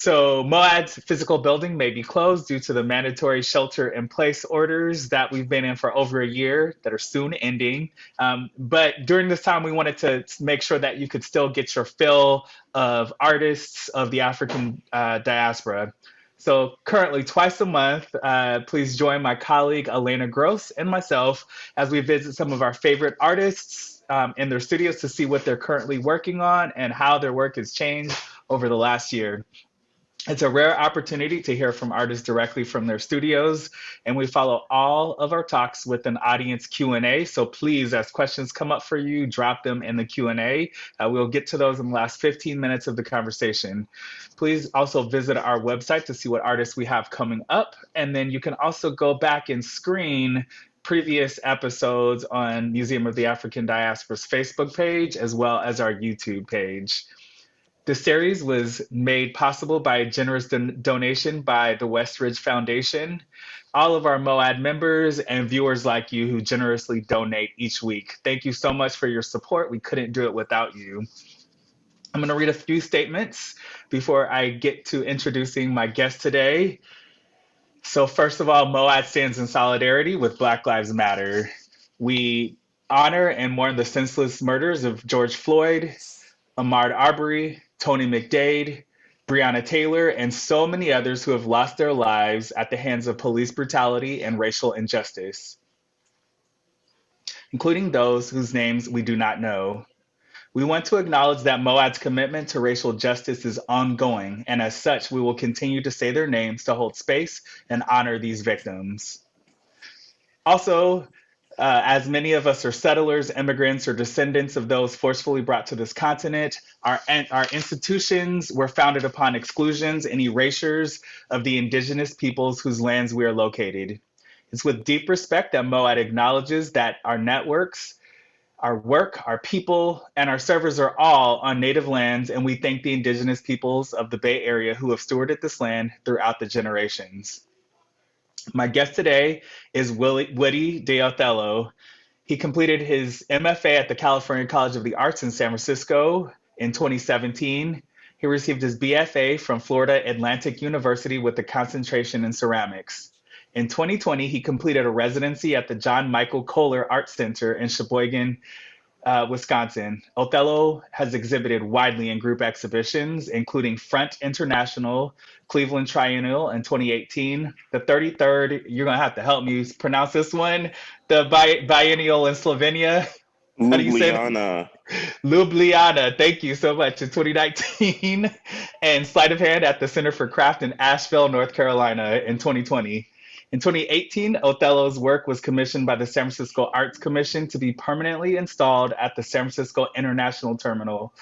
So Moad's physical building may be closed due to the mandatory shelter-in-place orders that we've been in for over a year that are soon ending. But during this time, we wanted to make sure that you could still get your fill of artists of the African diaspora. So currently, twice a month, please join my colleague Elena Gross and myself as we visit some of our favorite artists in their studios to see what they're currently working on and how their work has changed over the last year. It's a rare opportunity to hear from artists directly from their studios, and we follow all of our talks with an audience Q&A. So please, as questions come up for you, drop them in the Q&A. We'll get to those in the last 15 minutes of the conversation. Please also visit our website to see what artists we have coming up, and then you can also go back and screen previous episodes on Museum of the African Diaspora's Facebook page, as well as our YouTube page. The series was made possible by a generous donation by the Westridge Foundation. All of our MOAD members and viewers like you who generously donate each week. Thank you so much for your support. We couldn't do it without you. I'm going to read a few statements before I get to introducing my guest today. So first of all, MOAD stands in solidarity with Black Lives Matter. We honor and mourn the senseless murders of George Floyd, Ahmaud Arbery, Tony McDade, Breonna Taylor, and so many others who have lost their lives at the hands of police brutality and racial injustice, including those whose names we do not know. We want to acknowledge that MOAD's commitment to racial justice is ongoing, and as such, we will continue to say their names to hold space and honor these victims. Also, as many of us are settlers, immigrants, or descendants of those forcefully brought to this continent, our institutions were founded upon exclusions and erasures of the indigenous peoples whose lands we are located. It's with deep respect that MOAD acknowledges that our networks, our work, our people, and our servers are all on native lands, and we thank the indigenous peoples of the Bay Area who have stewarded this land throughout the generations. My guest today is Woody de Othello. He completed his MFA at the California College of the Arts in San Francisco in 2017. He received his BFA from Florida Atlantic University with a concentration in ceramics. In 2020, he completed a residency at the John Michael Kohler Center in Sheboygan, Wisconsin. Othello has exhibited widely in group exhibitions, including Front International, Cleveland Triennial in 2018, the 33rd, you're going to have to help me pronounce this one, the Biennial in Slovenia. How do you say that? Ljubljana. Ljubljana, thank you so much, in 2019, and Sleight of Hand at the Center for Craft in Asheville, North Carolina in 2020. In 2018, Othello's work was commissioned by the San Francisco Arts Commission to be permanently installed at the San Francisco International Terminal.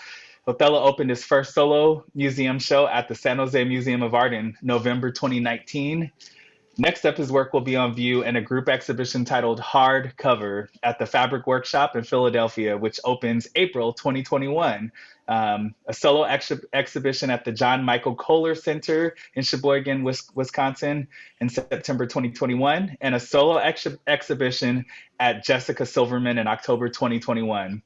Othello opened his first solo museum show at the San Jose Museum of Art in November 2019. Next up, his work will be on view in a group exhibition titled Hard Cover at the Fabric Workshop in Philadelphia, which opens April 2021. A solo exhibition at the John Michael Kohler Center in Sheboygan, Wisconsin in September 2021, and a solo exhibition at Jessica Silverman in October 2021.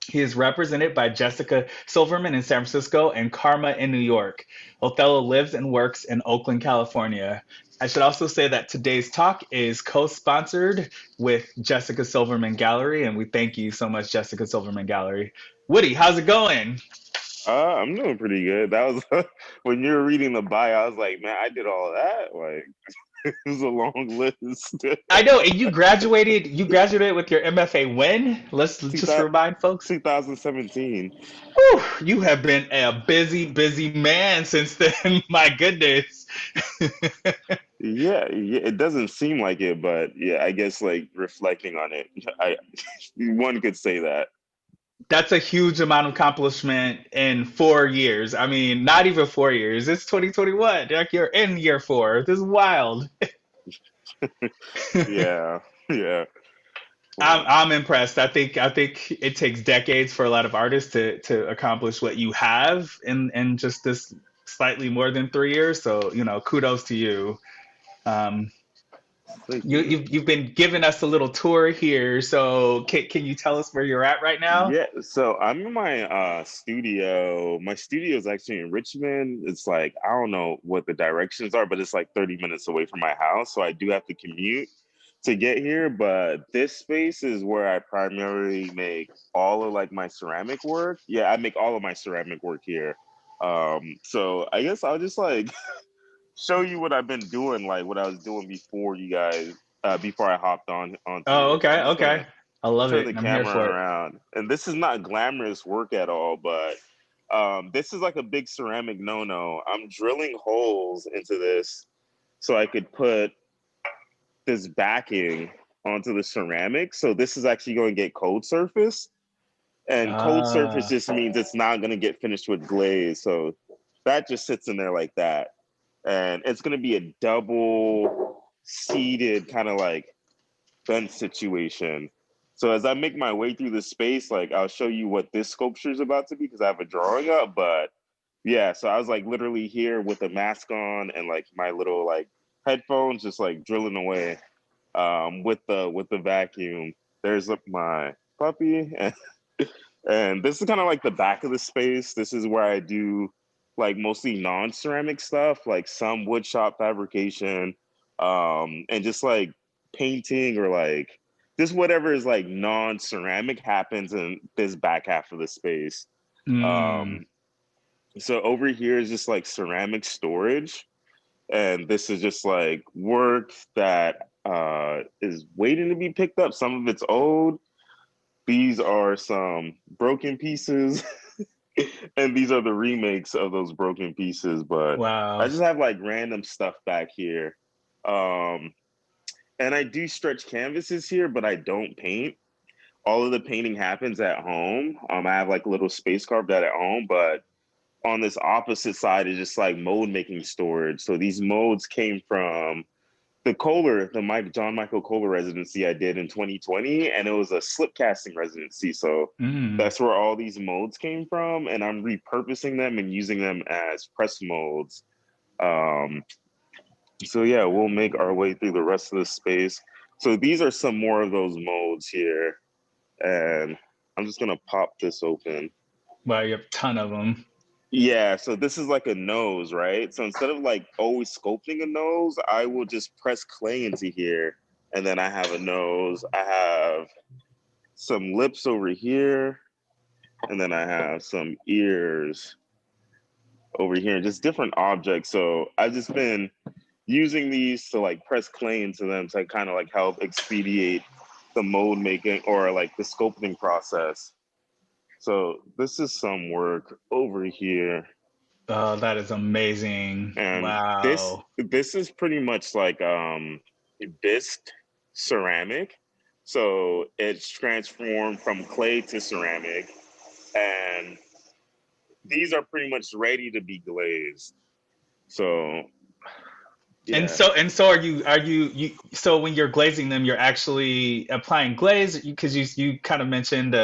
He is represented by Jessica Silverman in San Francisco and Karma in New York. Othello lives and works in Oakland, California. I should also say that today's talk is co-sponsored with Jessica Silverman Gallery, and we thank you so much, Jessica Silverman Gallery. Woody, how's it going? I'm doing pretty good. That was when you were reading the bio, I was like, man, I did all that. Like, it was a long list. I know, and you graduated with your MFA when? Let's just 2000 remind folks. 2017. Whew, you have been a busy, busy man since then. My goodness. Yeah, yeah, it doesn't seem like it, but yeah, I guess like reflecting on it, I one could say that. That's a huge amount of accomplishment in 4 years. I mean, not even 4 years. It's 2021. Like you're in year four. This is wild. Yeah, yeah. I'm Well, I'm impressed. I think it takes decades for a lot of artists to accomplish what you have in just this slightly more than 3 years. So, kudos to you. Um, Thank You, you. you've been giving us a little tour here, so can you tell us where you're at right now? Yeah, so I'm in my studio. My studio is actually in Richmond. It's like I don't know what the directions are, but it's like 30 minutes away from my house, so I do have to commute to get here. But this space is where I primarily make all of like my ceramic work. Yeah, I make all of my ceramic work here. So I guess I'll just like show you what I've been doing, like what I was doing before you guys, before I hopped onto Oh, here. So okay, I'm just okay. gonna I love turn it. the I'm here camera for it. around. And this is not glamorous work at all, but this is like a big ceramic no-no. I'm drilling holes into this so I could put this backing onto the ceramic. So this is actually going to get cold surface. And cold surface Ah, just means it's not going to get finished with glaze. So that just sits in there like that. And it's going to be a double seated kind of like bench situation. So as I make my way through the space, like I'll show you what this sculpture is about to be because I have a drawing up. But yeah, so I was like literally here with a mask on and like my little like headphones, just like drilling away with the vacuum. There's my puppy, and this is kind of like the back of the space. This is where I do like mostly non-ceramic stuff, like some wood shop fabrication, and just like painting or like just whatever is like non-ceramic happens in this back half of the space. mm. Um, so over here is just like ceramic storage, and this is just like work that is waiting to be picked up. Some of it's old. These are some broken pieces, and these are the remakes of those broken pieces. But I Wow. just have like random stuff back here. Um, and I do stretch canvases here, but I don't paint. All of the painting happens at home. I have like a little space carved out at home, but on this opposite side is just like mold making storage. So these molds came from John Michael Kohler residency I did in 2020, and it was a slip casting residency. So Mm. that's where all these molds came from, and I'm repurposing them and using them as press molds. Um, so yeah, we'll make our way through the rest of the space. So these are some more of those molds here, and I'm just gonna pop this open. Wow, you have a ton of them. Yeah, so this is like a nose, right? So instead of like always sculpting a nose, I will just press clay into here, and then I have a nose. I have some lips over here, and then I have some ears over here, just different objects. So I've just been using these to like press clay into them to kind of like help expedite the mold making or like the sculpting process. So this is some work over here. Oh, that is amazing. And Wow. this is pretty much like bisque ceramic. So it's transformed from clay to ceramic, and these are pretty much ready to be glazed. So And yeah. so are you so when you're glazing them, you're actually applying glaze because you kind of mentioned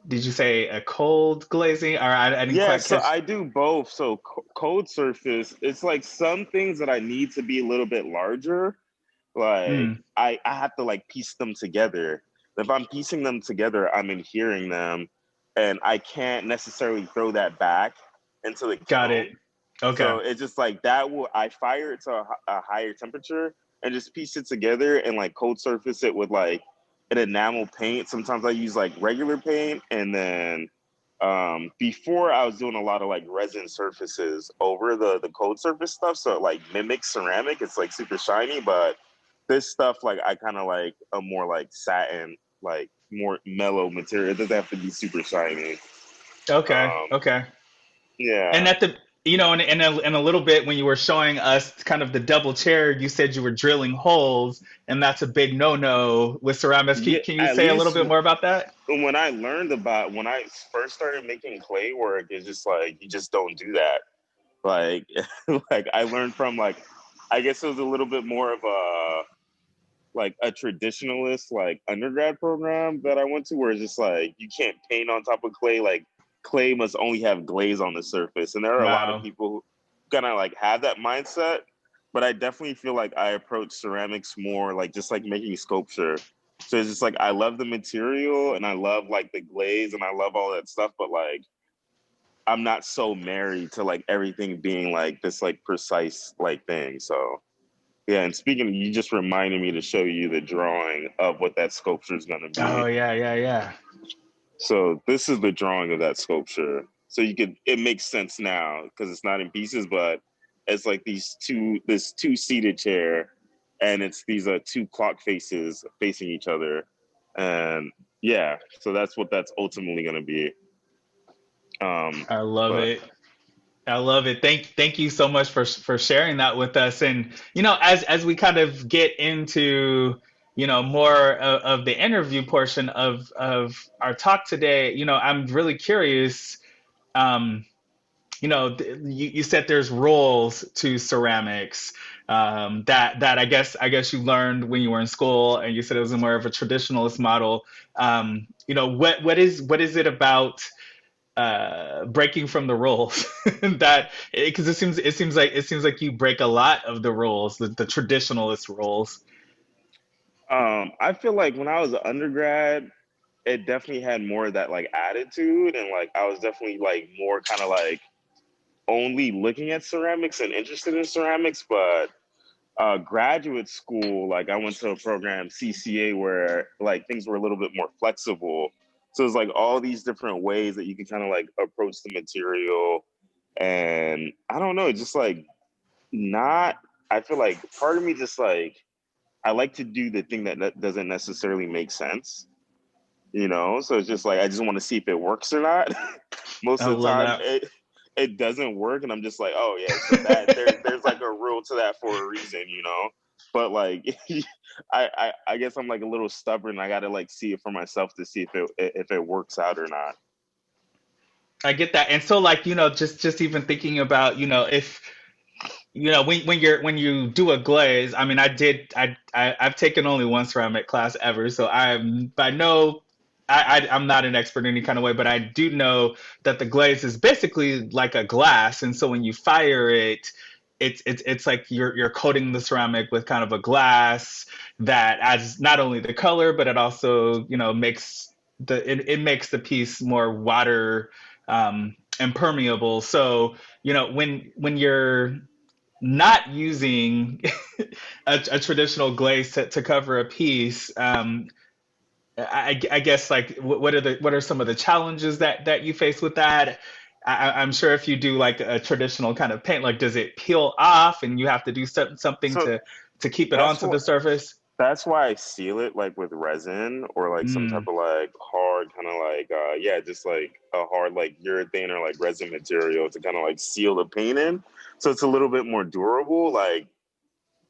did you say a cold glazing? Or I didn't Yeah, quite so catch. I do both. So code surface, it's like some things that I need to be a little bit larger. Like Mm, I have to like piece them together. If I'm piecing them together, I'm adhering them, and I can't necessarily throw that back into the got it. kiln. Okay. So it's just like that will I fire it to a higher temperature and just piece it together and like cold surface it with like an enamel paint. Sometimes I use like regular paint, and then before I was doing a lot of like resin surfaces over the cold surface stuff, so it like mimics ceramic. It's like super shiny, but this stuff like I kind of like a more like satin, like more mellow material. It doesn't have to be super shiny. Okay. Um, Okay. And yeah. at the in a little bit when you were showing us kind of the double chair, you said you were drilling holes, and that's a big no-no with ceramics. Yeah, Can you at say a little least bit more about that? when I learned about when I first started making clay work, it's just like you just don't do that. Like, like I learned from like, I guess it was a little bit more of a like a traditionalist like undergrad program that I went to, where it's just like you can't paint on top of clay. Like clay must only have glaze on the surface, and there are a lot of Wow. people who kind of like have that mindset. but I definitely feel like I approach ceramics more like just like making sculpture. So it's just like I love the material and I love like the glaze and I love all that stuff, but like I'm not so married to like everything being like this like precise like thing. So yeah, and speaking of, you just reminded me to show you the drawing of what that sculpture is going to Oh be. yeah, yeah, yeah. So this is the drawing of that sculpture. So you could, it makes sense now because it's not in pieces, but it's like this two seated chair, and it's these two clock faces facing each other, and yeah, so that's what that's ultimately going to be. Um, I love but it. I love it. Thank you so much for sharing that with us. And as we kind of get into more of the interview portion of our talk today, I'm really curious. Um, you said there's rules to ceramics, that I guess you learned when you were in school, and you said it was more of a traditionalist model. What is it about breaking from the rules that because it seems like you break a lot of the rules, the traditionalist rules. I feel like when I was an undergrad, it definitely had more of that like attitude, and like I was definitely like more kind of like only looking at ceramics and interested in ceramics. But graduate school, like I went to a program CCA where like things were a little bit more flexible. So it's like all these different ways that you can kind of like approach the material, and I don't know, just like not. I feel like part of me just like I like to do the thing that doesn't necessarily make sense, you know. So it's just like I just want to see if it works or not. Most I of the love time, that. it doesn't work, and I'm just like, oh yeah, so that there's like a rule to that for a reason, you know. But like, I guess I'm like a little stubborn. I got to like see it for myself to see if it works out or not. I get that. And so, like, just even thinking about, if when you do a glaze. I mean, I've taken only one ceramic class ever, so I'm not an expert in any kind of way, but I do know that the glaze is basically like a glass, and so when you fire it, it's like you're coating the ceramic with kind of a glass that adds not only the color, but it also makes it makes the piece more water impermeable. So when you're not using a traditional glaze to cover a piece. I guess, like, what are some of the challenges that you face with that? I'm sure if you do like a traditional kind of paint, like, does it peel off and you have to do something So to keep it that's onto the what surface? that's why I seal it like with resin or like some type Mm, of like hard kind of like yeah, just like a hard like urethane or like resin material to kind of like seal the paint in, so it's a little bit more durable. Like,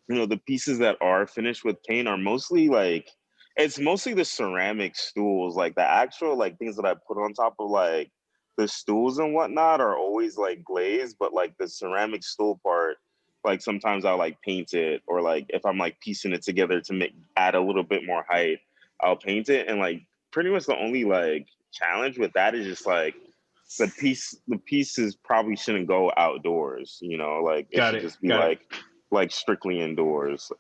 you know, the pieces that are finished with paint are mostly like it's mostly the ceramic stools. Like the actual like things that I put on top of like the stools and whatnot are always like glazed, but like the ceramic stool part, like sometimes I'll like paint it, or like if I'm like piecing it together to make add a little bit more height, I'll paint it. And like pretty much the only like challenge with that is just like the pieces probably shouldn't go outdoors, you know, like it got should it. just be Got it. like strictly indoors.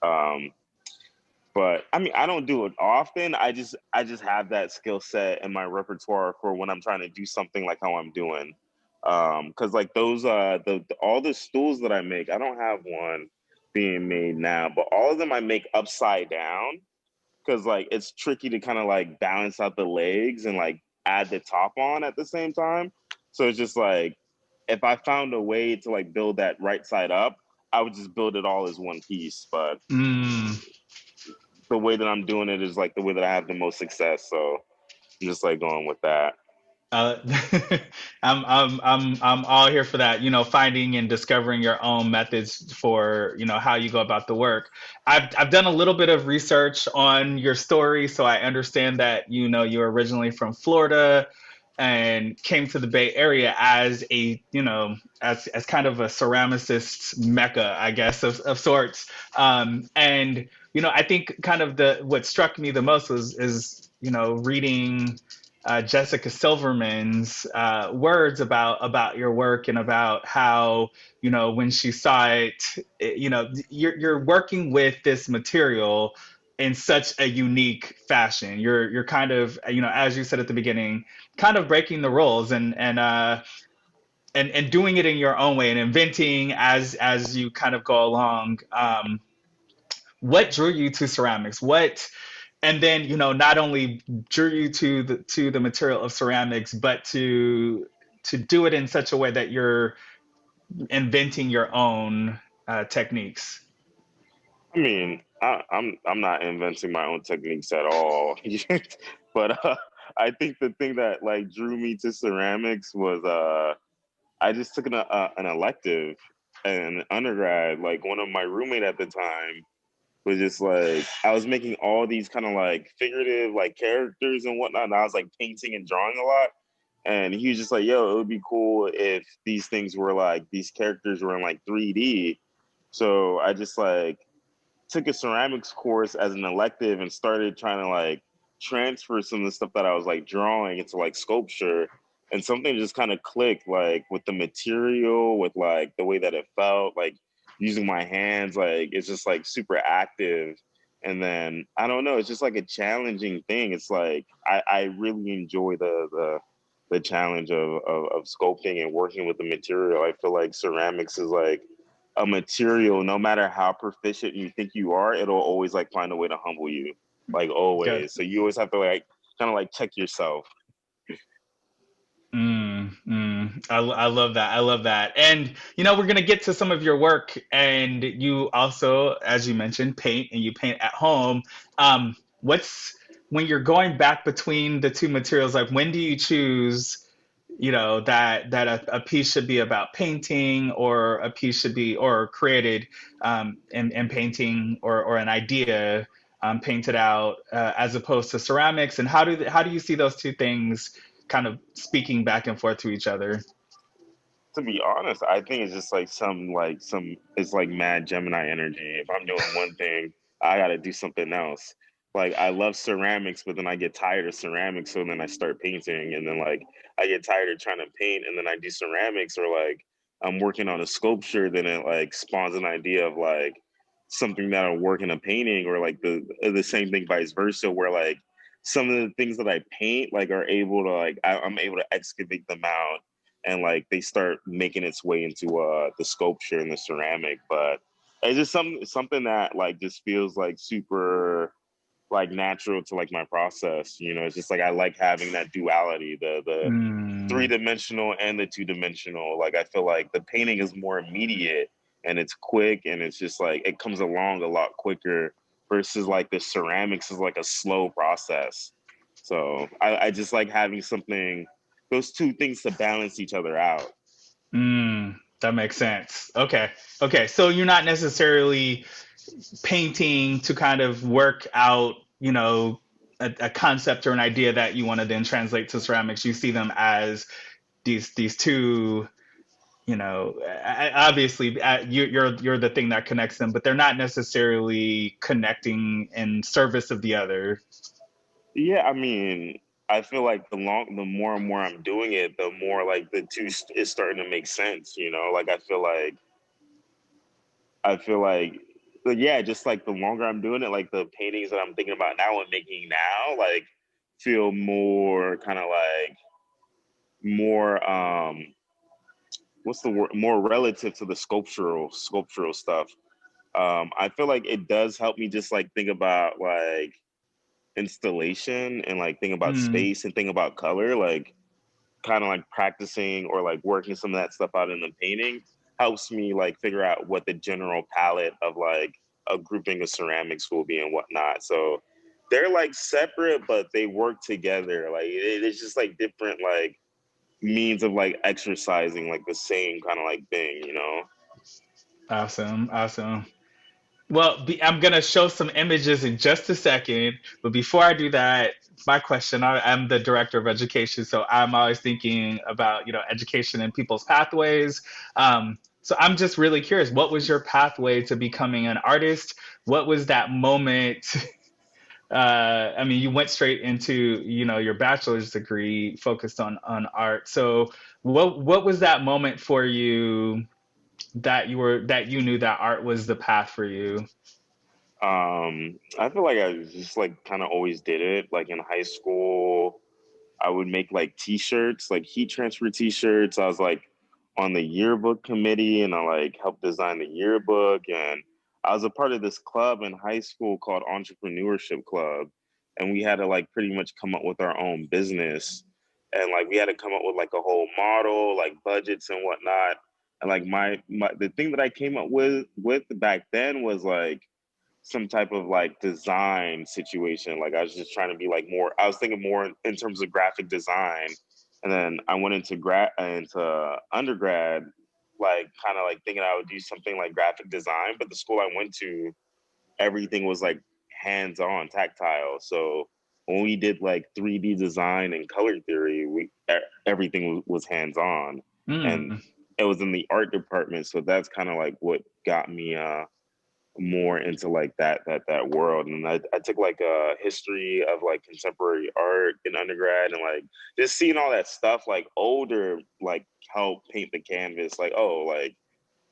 But I mean, I don't do it often. I just have that skill set in my repertoire for when I'm trying to do something like how I'm doing. Because like those all the stools that I make, I don't have one being made now, but all of them I make upside down because like it's tricky to kind of like balance out the legs and like add the top on at the same time. So it's just like if I found a way to like build that right side up, I would just build it all as one piece. But Mm. the way that I'm doing it is like the way that I have the most success. So I'm just like going with that. Uh, I'm all here for that. Finding and discovering your own methods for how you go about the work. I've done a little bit of research on your story, so I understand that you're originally from Florida and came to the Bay Area as as kind of a ceramicist mecca, I guess, of sorts. And I think kind of the what struck me the most was is reading. Jessica Silverman's words about your work and about how, when she saw it, you're working with this material in such a unique fashion. You're kind of, as you said at the beginning, kind of breaking the rules and doing it in your own way and inventing as you kind of go along. What drew you to ceramics? And then, not only drew you to the material of ceramics, but to do it in such a way that you're inventing your own techniques. I mean, I'm not inventing my own techniques at all, but I think the thing that like drew me to ceramics was I just took an elective in undergrad. Like one of my roommate at the time was just like I was making all these kind of like figurative like characters and whatnot. And I was like painting and drawing a lot. And he was just like, yo, it would be cool if these things were like these characters were in like 3D. So I just like took a ceramics course as an elective and started trying to like transfer some of the stuff that I was like drawing into like sculpture. And something just kind of clicked like with the material, with like the way that it felt, like using my hands, like it's just like super active. And then I don't know, it's just like a challenging thing. It's like I really enjoy the challenge of sculpting and working with the material. I feel like ceramics is like a material, no matter how proficient you think you are, it'll always like find a way to humble you, like Good. always. So you always have to like kind of like check yourself. I love that. I love that. And, we're going to get to some of your work. And you also, as you mentioned, paint and you paint at home. What's when you're going back between the two materials, like when do you choose, that a piece should be about painting or a piece should be or created in painting or an idea painted out as opposed to ceramics? And how do you see those two things kind of speaking back and forth to each other? To be honest, I think it's just like some it's like mad Gemini energy. If I'm doing one thing, I gotta do something else. Like I love ceramics, but then I get tired of ceramics, so then I start painting, and then like I get tired of trying to paint, and then I do ceramics, or like I'm working on a sculpture, then it like spawns an idea of like something that'll work in a painting, or like the same thing vice versa, where like some of the things that I paint like are able to like I'm able to excavate them out and like they start making its way into the sculpture and the ceramic. But it's just something that like just feels like super like natural to like my process. It's just like I like having that duality, the Mm, three-dimensional and the two-dimensional. Like I feel like the painting is more immediate and it's quick and it's just like it comes along a lot quicker versus like the ceramics is like a slow process. So I just like having something, those two things to balance each other out. that makes sense. Okay. Okay. So you're not necessarily painting to kind of work out, a concept or an idea that you want to then translate to ceramics. You see them as these two, obviously you're the thing that connects them, but they're not necessarily connecting in service of the other. Yeah, I mean, I feel like the more and more I'm doing it, the more like the two is starting to make sense. Like I feel like, but yeah, just like the longer I'm doing it, like the paintings that I'm thinking about now and making now, like feel more kind of like more what's the word, more relative to the sculptural stuff. I feel like it does help me just like think about like installation and like think about Mm, space and think about color, like kind of like practicing or like working some of that stuff out in the painting helps me like figure out what the general palette of like a grouping of ceramics will be and whatnot. So they're like separate, but they work together. Like it's just like different like means of like exercising like the same kind of like thing. awesome. Awesome. Well, I'm going to show some images in just a second. But before I do that, my question, I'm the director of education. So I'm always thinking about, education and people's pathways. So I'm just really curious, what was your pathway to becoming an artist? What was that moment I mean, you went straight into, your bachelor's degree focused on art. So what was that moment for you that you knew that art was the path for you? I feel like I just like kind of always did it. Like in high school, I would make like t-shirts, like heat transfer t-shirts. I was like on the yearbook committee and I like helped design the yearbook. And I was a part of this club in high school called Entrepreneurship Club. And we had to like pretty much come up with our own business. And like we had to come up with like a whole model, like budgets and whatnot. And like my the thing that I came up with back then was like some type of like design situation. Like I was just trying to be like more. I was thinking more in terms of graphic design, and then I went into undergrad, like kind of like thinking I would do something like graphic design. But the school I went to, everything was like hands on, tactile. So when we did like 3D design and color theory, everything was hands on, and Mm. it was in the art department. So that's kind of like what got me more into like that world. And I took like a history of like contemporary art in undergrad, and like just seeing all that stuff like older like help paint the canvas. Like, oh, like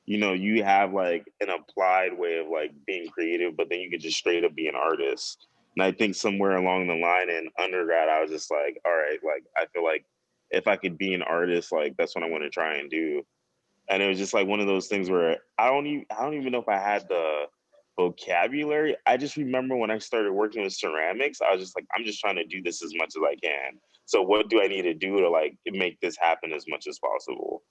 you have like an applied way of like being creative, but then you could just straight up be an artist. And I think somewhere along the line in undergrad I was just like, all right, like I feel like if I could be an artist, like that's what I want to try and do. And it was just like one of those things where I don't even know if I had the vocabulary. I just remember when I started working with ceramics, I was just like, I'm just trying to do this as much as I can. So what do I need to do to like make this happen as much as possible?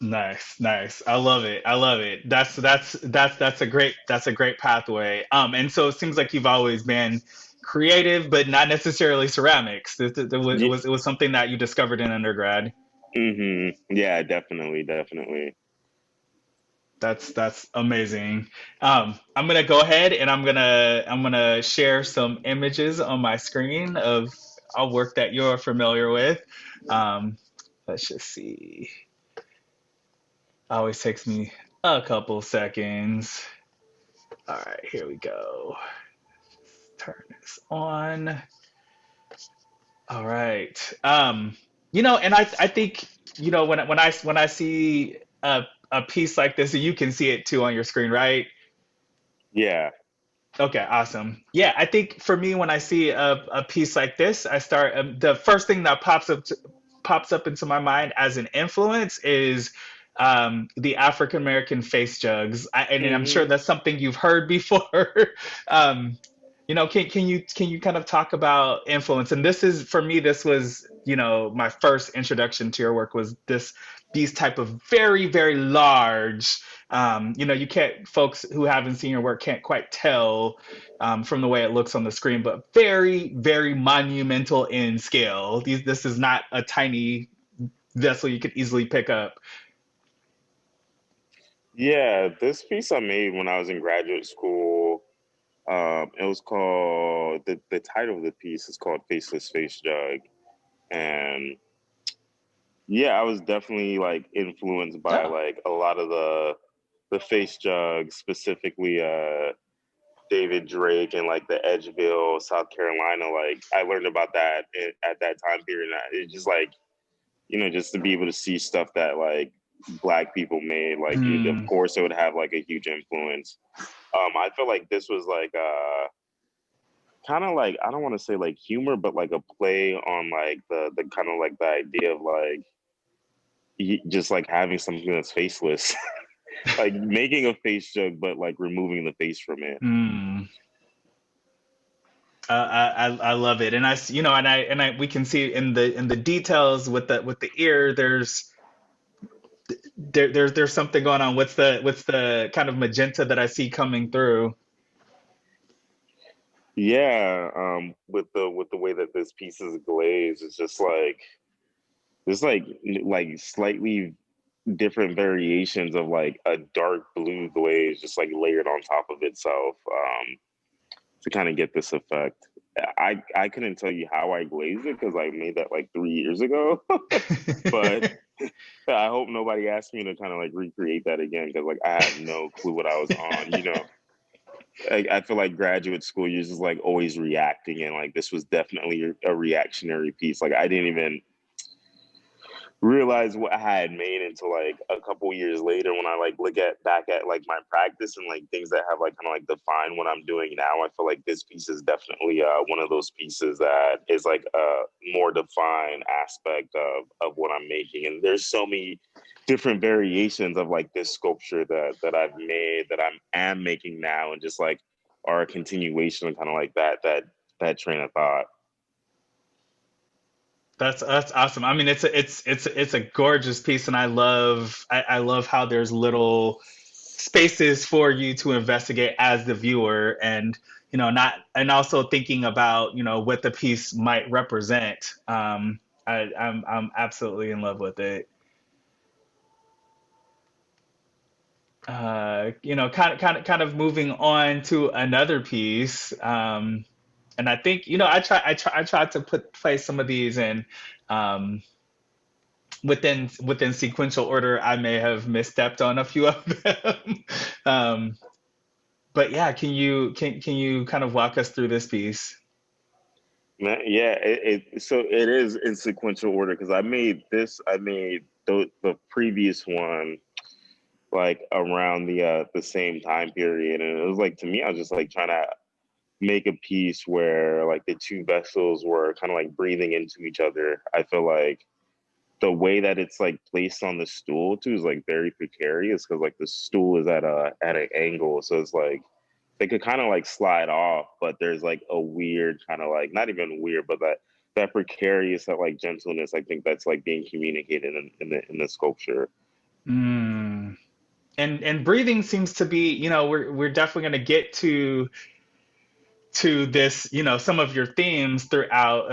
Nice, nice. I love it. I love it. That's a great pathway. And so it seems like you've always been creative, but not necessarily ceramics. Yeah, It was something that you discovered in undergrad. yeah, definitely, definitely. That's amazing. I'm gonna go ahead and I'm gonna share some images on my screen of all work that you're familiar with. Um, let's just see. Always takes me a couple seconds. All right, here we go. Turn this on. All right. And I think, when I see a piece like this, you can see it too on your screen, right? Yeah. Okay, awesome. Yeah, I think for me, when I see a piece like this, the first thing that pops up into my mind as an influence is the African American face jugs. And I'm sure hmm that's something you've heard before. um, can you kind of talk about influence? And this is for me, this was, my first introduction to your work was these type of very, very large. You can't, folks who haven't seen your work can't quite tell from the way it looks on the screen, but very, very monumental in scale. This is not a tiny vessel you could easily pick up. Yeah, this piece I made when I was in graduate school. It was called the title of the piece is called Faceless Face Jug. And yeah, I was definitely like influenced by Oh, like a lot of the face jugs, specifically David Drake and like the Edgeville, South Carolina. Like I learned about that at that time period. And it's just like just to be able to see stuff that like black people made. Like of mm, course it would have like a huge influence. I feel like this was like kind of like I don't want to say like humor, but like a play on like the kind of like the idea of like just like having something that's faceless, like making a face jug, but like removing the face from it. mm. I love it, and we can see in the details with the ear. There's something going on. What's the kind of magenta that I see coming through? Yeah, with the way that this piece is glazed, it's just like there's like slightly different variations of like a dark blue glaze just like layered on top of itself to kind of get this effect. I couldn't tell you how I glazed it because I made that like 3 years ago, but I hope nobody asked me to kind of like recreate that again because like I have no clue what I was on. I feel like graduate school, you're just like always reacting, and like this was definitely a reactionary piece. Like I didn't even realize what I had made until like a couple years later when I like look at back at like my practice and like things that have like kind of like defined what I'm doing now. I feel like this piece is definitely one of those pieces that is like a more defined aspect of what I'm making. And there's so many different variations of like this sculpture that I've made that am making now, and just like are a continuation of kind of like that train of thought. That's awesome. I mean, it's a gorgeous piece, and I love how there's little spaces for you to investigate as the viewer, and not and also thinking about what the piece might represent. I'm absolutely in love with it. Kind of moving on to another piece. And I think I tried to place some of these in um, within sequential order. I may have misstepped on a few of them. um, but yeah, can you kind of walk us through this piece? Yeah, so it is in sequential order because I made the previous one like around the same time period, and it was like to me, I was just like trying to make a piece where like the two vessels were kind of like breathing into each other. I feel like the way that it's like placed on the stool too is like very precarious because like the stool is at an angle, so it's like they could kind of like slide off, but there's like a weird kind of like not even weird, but that precarious, that like gentleness. I think that's like being communicated in the sculpture. Mm. And breathing seems to be, we're definitely going to get to this, some of your themes throughout,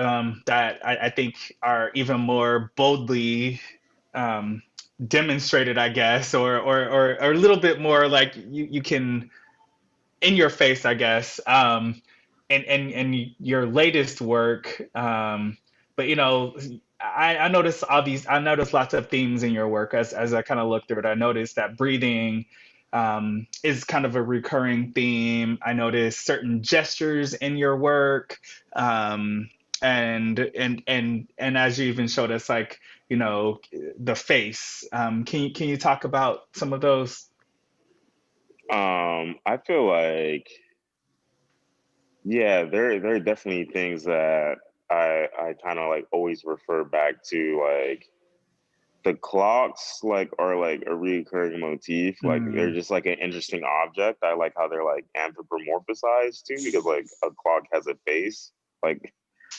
that I think are even more boldly um, demonstrated, I guess, or a little bit more like you can in your face, I guess, and your latest work. But I noticed lots of themes in your work as I kind of looked through it. I noticed that breathing is kind of a recurring theme. I noticed certain gestures in your work, and as you even showed us, like the face. Can you talk about some of those? I feel like yeah, there are definitely things that I kind of like always refer back to, like the clocks like are like a recurring motif. Like they're Mm, just like an interesting object. I like how they're like anthropomorphized too, because like a clock has a face. Like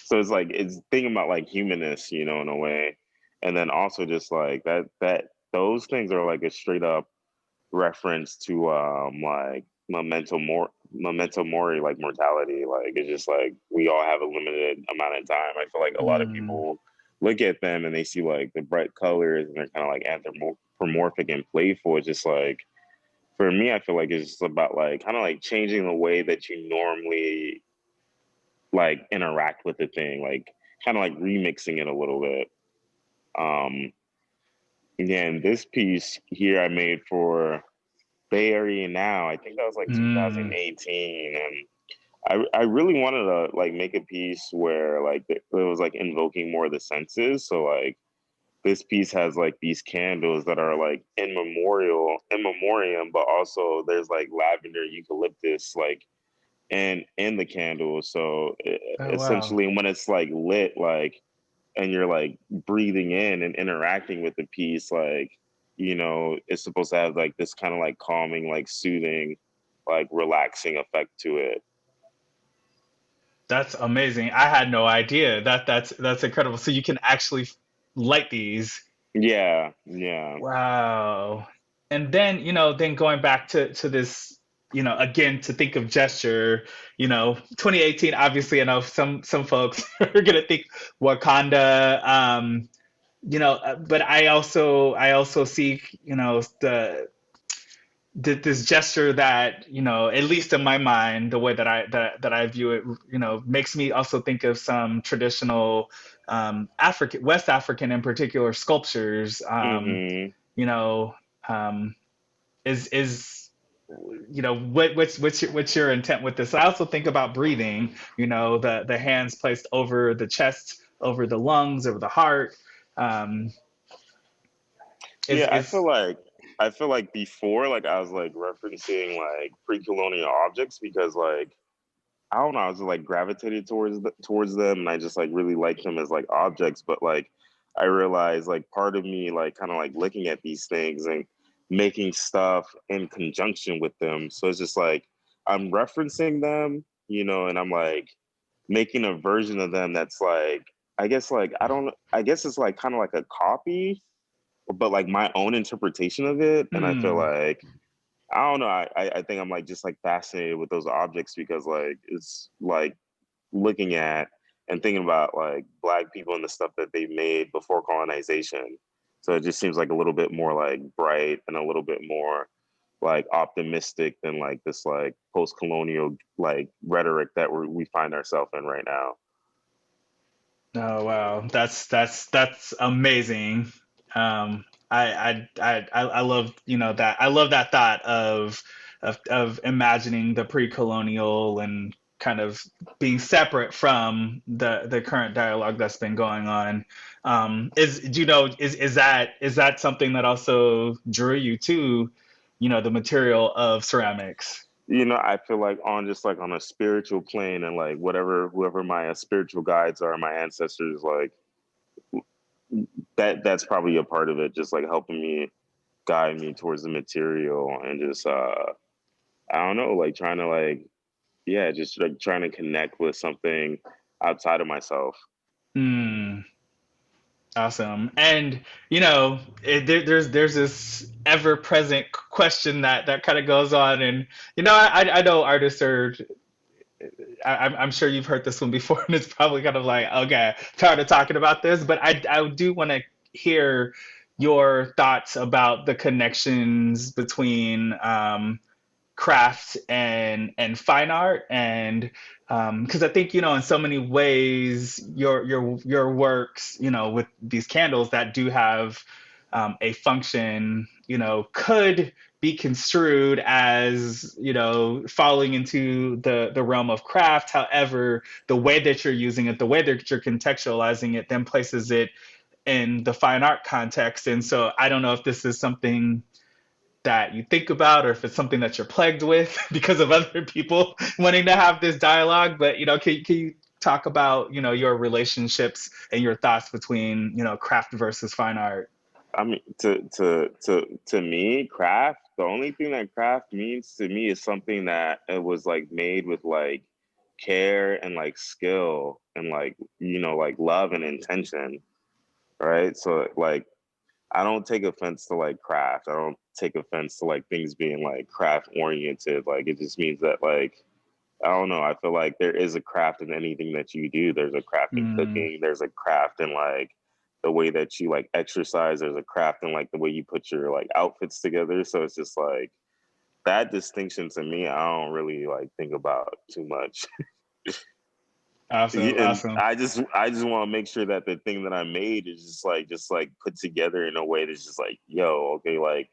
so it's like it's thinking about like humanness, in a way. And then also just like that those things are like a straight up reference to like memento mori, like mortality. Like it's just like we all have a limited amount of time. I feel like a lot of mm. people look at them and they see like the bright colors and they're kind of like anthropomorphic and playful. It's just like for me, I feel like it's just about like kind of like changing the way that you normally like interact with the thing, like kind of like remixing it a little bit. um Again, this piece here I made for Bay Area Now. I think that was like Mm. 2018, and I really wanted to like make a piece where like it was like invoking more of the senses. So like this piece has like these candles that are like in memoriam, but also there's like lavender, eucalyptus, like in the candle. So Oh wow. essentially, when it's like lit, like and you're like breathing in and interacting with the piece, like it's supposed to have like this kind of like calming, like soothing, like relaxing effect to it. That's amazing. I had no idea. That's incredible. So you can actually light these. Yeah, yeah. Wow. And then, then going back to this, again to think of gesture, 2018, obviously I know some folks are gonna think Wakanda, but I also see, this gesture that at least in my mind, the way that I view it, makes me also think of some traditional African, West African in particular, sculptures. Hmm. You know um, is what's your intent with this? I also think about breathing, the hands placed over the chest, over the lungs, over the heart. Um, Yeah, is I feel like before, like I was like referencing like pre-colonial objects because like I don't know, I was like gravitated towards them, and I just like really liked them as like objects. But like I realized like part of me like kind of like looking at these things and making stuff in conjunction with them. So it's just like I'm referencing them, and I'm like making a version of them that's like I guess like I guess it's like kind of like a copy, but like my own interpretation of it. And I feel hmm. like I don't know. I think I'm like just like fascinated with those objects because like it's like looking at and thinking about like black people and the stuff that they made before colonization. So it just seems like a little bit more like bright and a little bit more like optimistic than like this like post-colonial like rhetoric that we find ourselves in right now. Oh wow, that's amazing. I love that I love that thought of imagining the pre-colonial and kind of being separate from the current dialogue that's been going on. Is do you know is that something that also drew you to the material of ceramics? I feel like on just like on a spiritual plane and like whatever whoever my spiritual guides are, my ancestors, like that's probably a part of it, just like helping me guide me towards the material and just I don't know, like trying to like yeah, just like trying to connect with something outside of myself. Hmm. Awesome. And there's this ever-present question that kind of goes on, and I know artists are. I'm sure you've heard this one before, and it's probably kind of like, okay, tired of talking about this, but I do want to hear your thoughts about the connections between craft and fine art, and because I think in so many ways your works with these candles that do have a function could be construed as falling into the realm of craft. However, the way that you're using it, the way that you're contextualizing it, then places it in the fine art context. And so I don't know if this is something that you think about or if it's something that you're plagued with because of other people wanting to have this dialogue. But can you talk about your relationships and your thoughts between craft versus fine art? I mean, to me, craft. The only thing that craft means to me is something that it was like made with like care and like skill and like like love and intention, right? So like I don't take offense to like craft. I don't take offense to like things being like craft oriented. Like it just means that like I don't know. I feel like there is a craft in anything that you do. There's a craft in Mm, cooking. There's a craft in like the way that you like exercise. There's a craft in like the way you put your like outfits together. So it's just like that distinction to me, I don't really like think about too much. awesome, And awesome. I just want to make sure that the thing that I made is just like put together in a way that's just like, yo, okay, like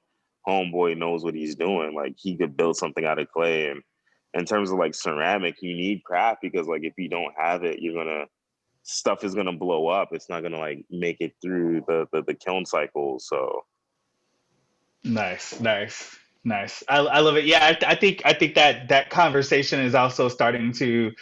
homeboy knows what he's doing. Like he could build something out of clay. And in terms of like ceramic, you need craft because like if you don't have it, you're gonna stuff is gonna blow up. It's not gonna like make it through the kiln cycle. So Nice, nice, nice. I love it. Yeah, I think that conversation is also starting to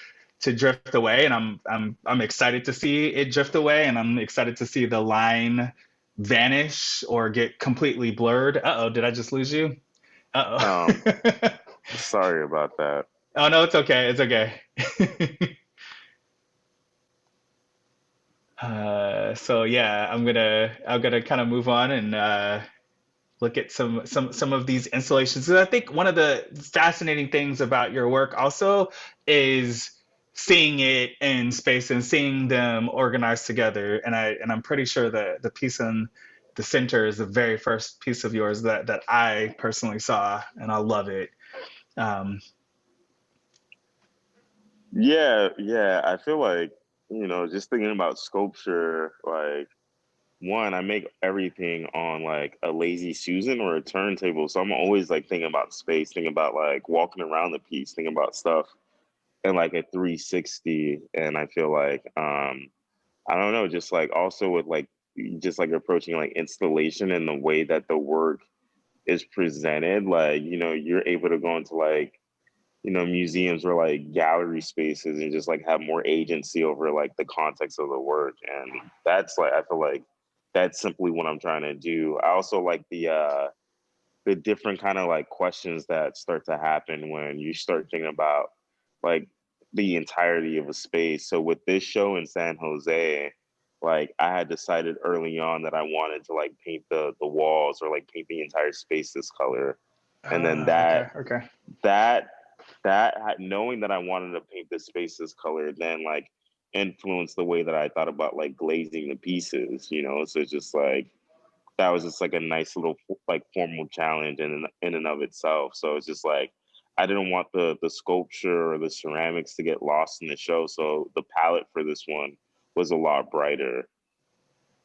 drift away, and I'm excited to see it drift away, and I'm excited to see the line vanish or get completely blurred. Uh-oh, did I just lose you? um Uh-oh. sorry about that. Oh no, it's okay. It's okay. So yeah, I'm gonna kind of move on and look at some of these installations. And I think one of the fascinating things about your work also is seeing it in space and seeing them organized together. And I'm pretty sure that the piece in the center is the very first piece of yours that I personally saw, and I love it. Um, Yeah, yeah. I feel like, just thinking about sculpture, like one, I make everything on like a lazy Susan or a turntable. So I'm always like thinking about space, thinking about like walking around the piece, thinking about stuff in like a 360. And I feel like I don't know, just like also with like just like approaching like installation and the way that the work is presented, like, you know, you're able to go into like, you know, museums or like gallery spaces and just like have more agency over like the context of the work. And that's like, I feel like that's simply what I'm trying to do. I also like the different kind of like questions that start to happen when you start thinking about like the entirety of a space. So with this show in San Jose, like I had decided early on that I wanted to like paint the walls or like paint the entire space this color. And then Okay, okay. that knowing that I wanted to paint the space this color then like influenced the way that I thought about like glazing the pieces, you know. So it's just like that was just like a nice little like formal challenge in and of itself. So it's just like I didn't want the sculpture or the ceramics to get lost in the show. So the palette for this one was a lot brighter.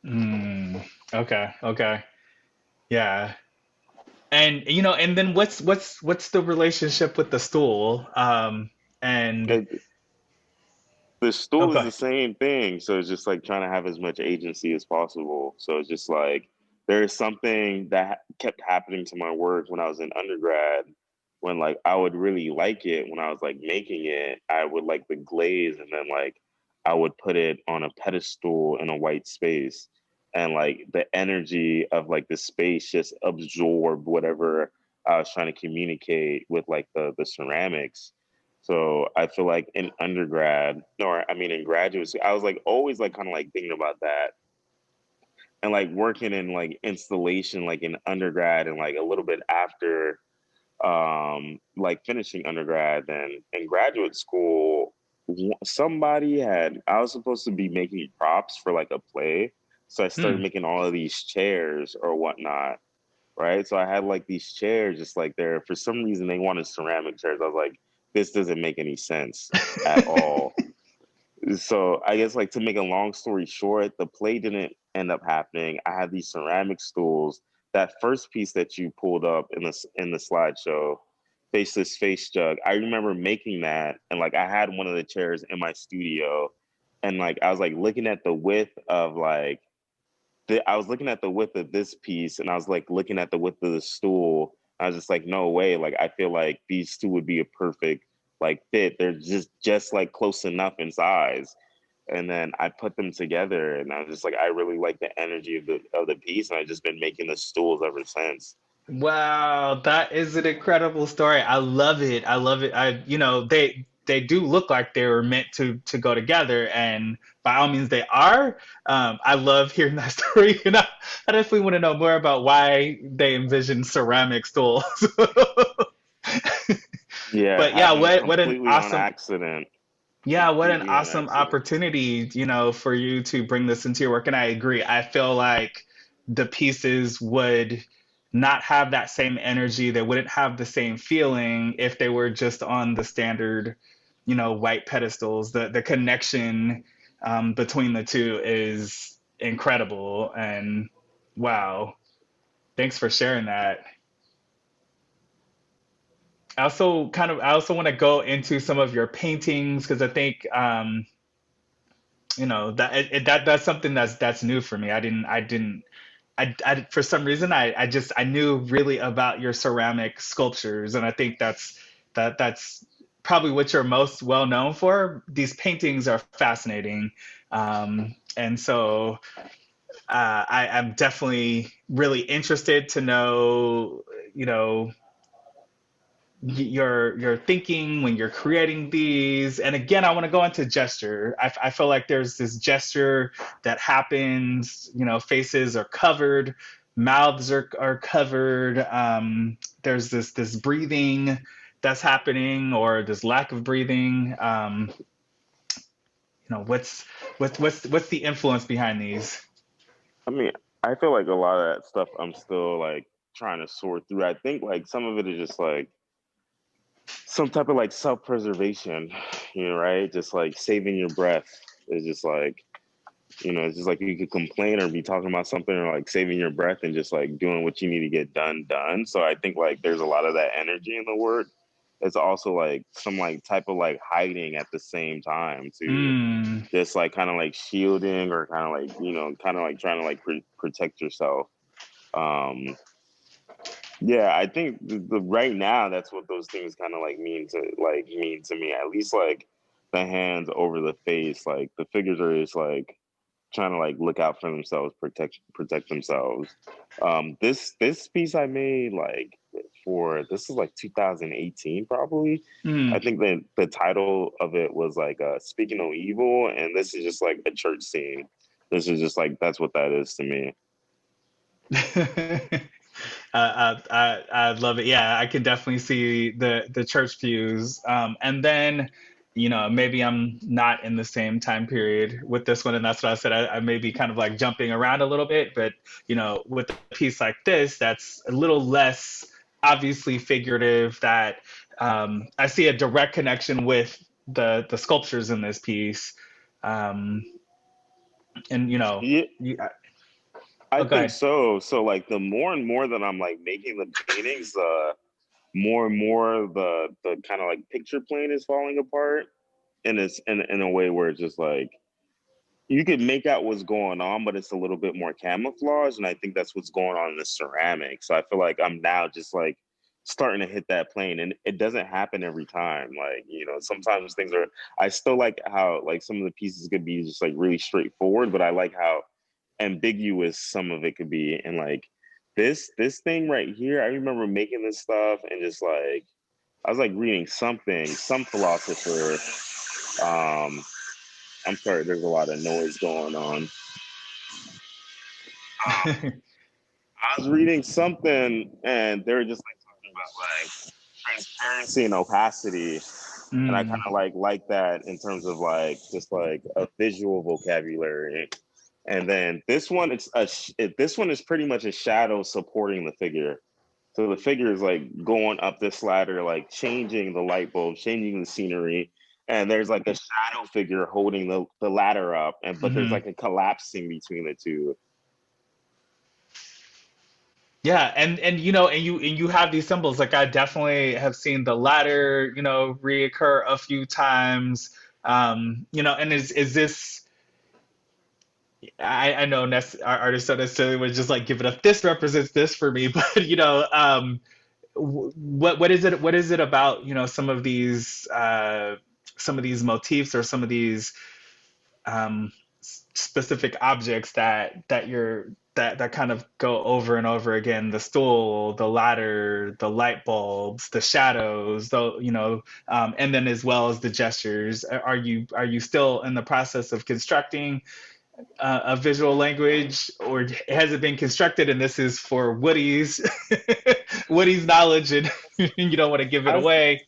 Mm, okay, okay. Yeah. And you know, and then what's the relationship with the stool? And It, the stool is okay. the same thing. So it's just like trying to have as much agency as possible. So it's just like there's something that kept happening to my work when I was in undergrad when like I would really like it when I was like making it. I would like the glaze and then like I would put it on a pedestal in a white space. And like the energy of like the space just absorbed whatever I was trying to communicate with like the ceramics. So I feel like in undergrad, or I mean in graduate school, I was like always like kind of like thinking about that and like working in like installation like in undergrad and like a little bit after like finishing undergrad and in graduate school somebody had I was supposed to be making props for like a play. So I started Hmm. making all of these chairs or whatnot, right? So I had like these chairs just like there. For some reason, they wanted ceramic chairs. I was like, this doesn't make any sense at all. So I guess like to make a long story short, the play didn't end up happening. I had these ceramic stools. That first piece that you pulled up in the slideshow, faceless face jug. I remember making that, and like I had one of the chairs in my studio, and like I was like looking at the width of like I was looking at the width of this piece and I was like looking at the width of the stool. I was just like, no way. Like, I feel like these two would be a perfect like fit. They're just like close enough in size. And then I put them together and I was just like, I really like the energy of the piece. And I've just been making the stools ever since. Wow, that is an incredible story. I love it. I love it. You know, they do look like they were meant to go together, and by all means, they are. I love hearing that story, and I definitely want to know more about why they envisioned ceramic stools. Yeah, it But yeah, happened what an completely on awesome accident. yeah, what an Completely on awesome accident. opportunity, you know, for you to bring this into your work. And I agree. I feel like the pieces would not have that same energy. They wouldn't have the same feeling if they were just on the standard, you know, white pedestals. The connection between the two is incredible. And wow, thanks for sharing that. I also want to go into some of your paintings because I think you know that's something that's new for me. I for some reason I knew really about your ceramic sculptures, and I think that's probably what you're most well known for. These paintings are fascinating, and so I'm definitely really interested to know, you know, your thinking when you're creating these. And again, I want to go into gesture. I feel like there's this gesture that happens, you know, faces are covered, mouths are covered, there's this breathing that's happening, or this lack of breathing. You know, what's the influence behind these? I mean, I feel like a lot of that stuff I'm still like trying to sort through. I think like some of it is just like some type of like self preservation, you know, right? Just like saving your breath is just like You know, it's just like you could complain or be talking about something or like saving your breath and just like doing what you need to get done. So I think like there's a lot of that energy in the work. It's also like some like type of like hiding at the same time too. Mm. Just like kind of like shielding or kind of like, you know, kind of like trying to like protect yourself. Um, yeah, I think the right now that's what those things kind of like mean to me. At least like the hands over the face, like the figures are just like trying to like look out for themselves, protect themselves. This piece I made like for this is like 2018 probably. I Mm. think that the title of it was like Speaking No Evil, and this is just like a church scene. This is just like that's what that is to me. I love it. Yeah, I can definitely see the church views. And then, maybe I'm not in the same time period with this one, and that's what I said. I may be kind of like jumping around a little bit, but with a piece like this, that's a little less obviously figurative. That I see a direct connection with the sculptures in this piece. Um, and Yeah, I oh, go think ahead. so. So like the more and more that I'm like making the paintings, more and more the kind of like picture plane is falling apart, and it's in a way where it's just like you could make out what's going on, but it's a little bit more camouflage, and I think that's what's going on in the ceramic. So I feel like I'm now just like starting to hit that plane, and it doesn't happen every time. Like, you know, sometimes things are. I still like how like some of the pieces could be just like really straightforward, but I like how ambiguous some of it could be, and like this thing right here, I remember making this stuff and just like I was like reading something, some philosopher. Um, I'm sorry, there's a lot of noise going on. I was reading something, and they were just like talking about like transparency and opacity, and I kind Mm. of like that in terms of like just like a visual vocabulary. And then this one, this one is pretty much a shadow supporting the figure. So the figure is like going up this ladder, like changing the light bulb, changing the scenery, and there's like a shadow figure holding the ladder up, and but there's Hmm. like a collapsing between the two. Yeah, and you have these symbols. Like I definitely have seen the ladder, reoccur a few times. And is this? I know our artists don't necessarily would just like give it a this represents this for me, but what is it? What is it about some of these motifs or some of these specific objects that kind of go over and over again: the stool, the ladder, the light bulbs, the shadows, and then as well as the gestures. Are you still in the process of constructing a visual language, or has it been constructed and this is for Woody's Woody's knowledge, and you don't want to give it I away?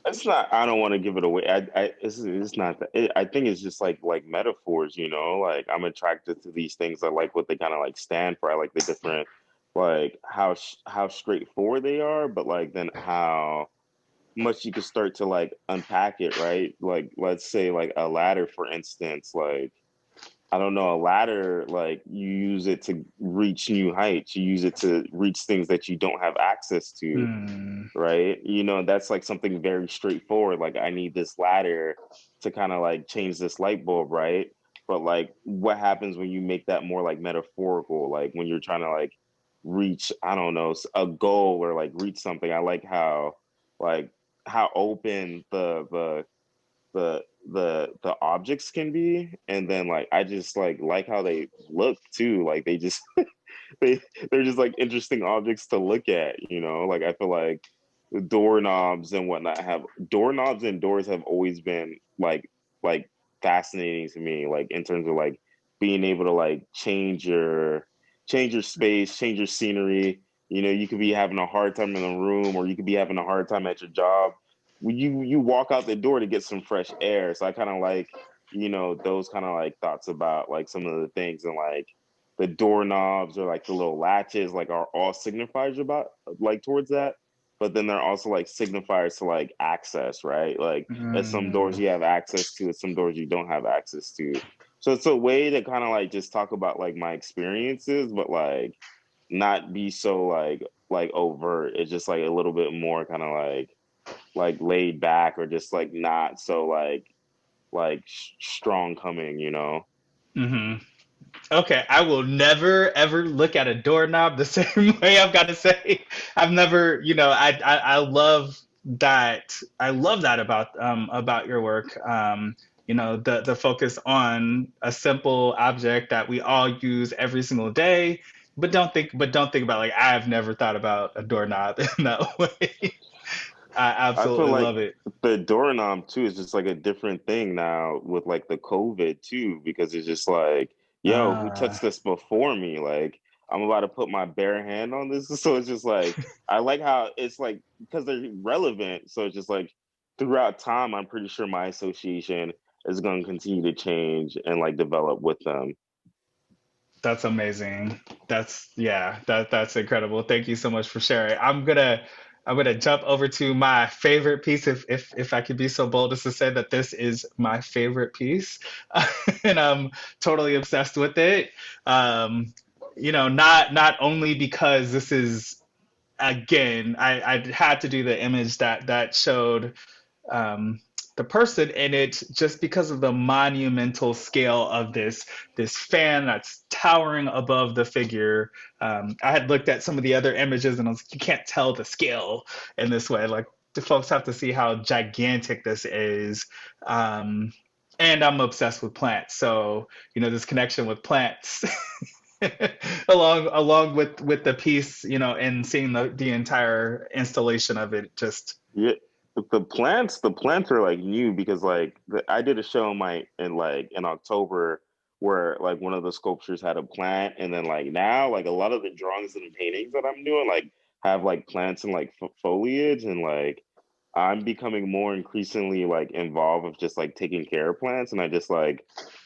It's not. I don't want to give it away. It's not that. I think it's just like metaphors. You know, like I'm attracted to these things. I like what they kind of like stand for. I like the different, like how straightforward they are, but like then how much you can start to like unpack it. Right. Like let's say like a ladder, for instance. Like I don't know, a ladder, like you use it to reach new heights. You use it to reach things that you don't have access to, Hmm. right? You know, that's like something very straightforward. Like, I need this ladder to kind of like change this light bulb, right? But like, what happens when you make that more like metaphorical? Like, when you're trying to like reach, I don't know, a goal or like reach something. I like like, how open the objects can be, and then like I just like how they look too. Like they just they're just like interesting objects to look at, you know. Like I feel like the doorknobs and whatnot have doorknobs and doors have always been like fascinating to me, like in terms of like being able to like change your space, change your scenery. You know, you could be having a hard time in a room, or you could be having a hard time at your job. You walk out the door to get some fresh air. So I kind of like, you know, those kind of like thoughts about like some of the things, and like the doorknobs or like the little latches like are all signifiers about like towards that. But then they're also like signifiers to like access, right? Like at some doors Hmm. you have access to, at some doors you don't have access to. So it's a way to kind of like just talk about like my experiences, but like not be so like overt. It's just like a little bit more kind of like laid back or just like not so like strong coming, you know. Hmm. Okay, I will never ever look at a doorknob the same way. I've got to say, I've never, I love that. I love that about your work. The focus on a simple object that we all use every single day, but don't think about like I've never thought about a doorknob in that way. I I feel absolutely like love it. the doorknob too is just like a different thing now with like the COVID too, because it's just like, yo, who Uh, touched this before me? Like, I'm about to put my bare hand on this. So it's just like, I like how it's like, because they're relevant. So it's just like throughout time, I'm pretty sure my association is going to continue to change and like develop with them. That's amazing. That's incredible. Thank you so much for sharing. I'm gonna jump over to my favorite piece if I could be so bold as to say that this is my favorite piece. And I'm totally obsessed with it. Not only because this is again, I had to do the image that showed um, the person in it just because of the monumental scale of this fan that's towering above the figure. I had looked at some of the other images and I was like, you can't tell the scale in this way. Like the folks have to see how gigantic this is. Um, and I'm obsessed with plants, so this connection with plants along with the piece, and seeing the entire installation of it just. Yeah, the plants are like new because I did a show in October where like one of the sculptures had a plant, and then like now like a lot of the drawings and paintings that I'm doing like have like plants and like foliage, and like I'm becoming more increasingly like involved with just like taking care of plants, and I just like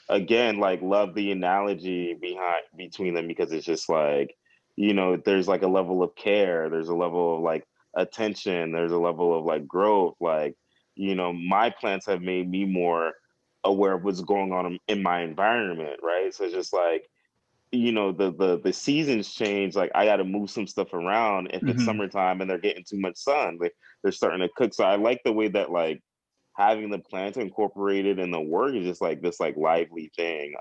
again like love the analogy behind between them because it's just like there's like a level of care, there's a level of like attention, there's a level of like growth, like my plants have made me more aware of what's going on in my environment, right? So it's just like the seasons change, like I got to move some stuff around if it's Mhm. summertime and they're getting too much sun, they're starting to cook. So I like the way that like having the plants incorporated in the work is just like this like lively thing.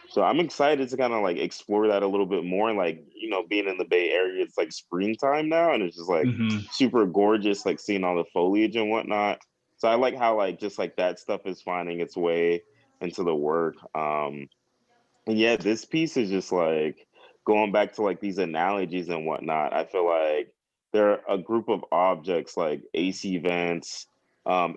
So I'm excited to kind of like explore that a little bit more. And like, being in the Bay Area, it's like springtime now, and it's just like Mhm. super gorgeous, like seeing all the foliage and whatnot. So I like how like just like that stuff is finding its way into the work. And yeah, this piece is just like going back to like these analogies and whatnot. I feel like there are a group of objects like AC vents,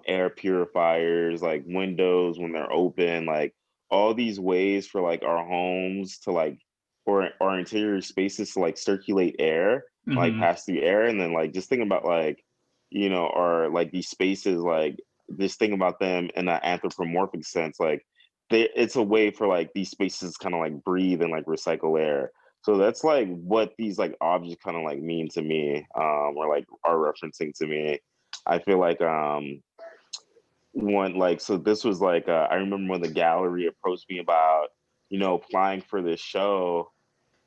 air purifiers, like windows when they're open, like all these ways for like our homes to like or our interior spaces to like circulate air, like Mhm. pass through air. And then like just thinking about like, or like these spaces, like just thinking about them in an anthropomorphic sense, like it's a way for like these spaces kind of like breathe and like recycle air. So that's like what these like objects kind of like mean to me, or like are referencing to me. I feel like one like so this was like I remember when the gallery approached me about applying for this show.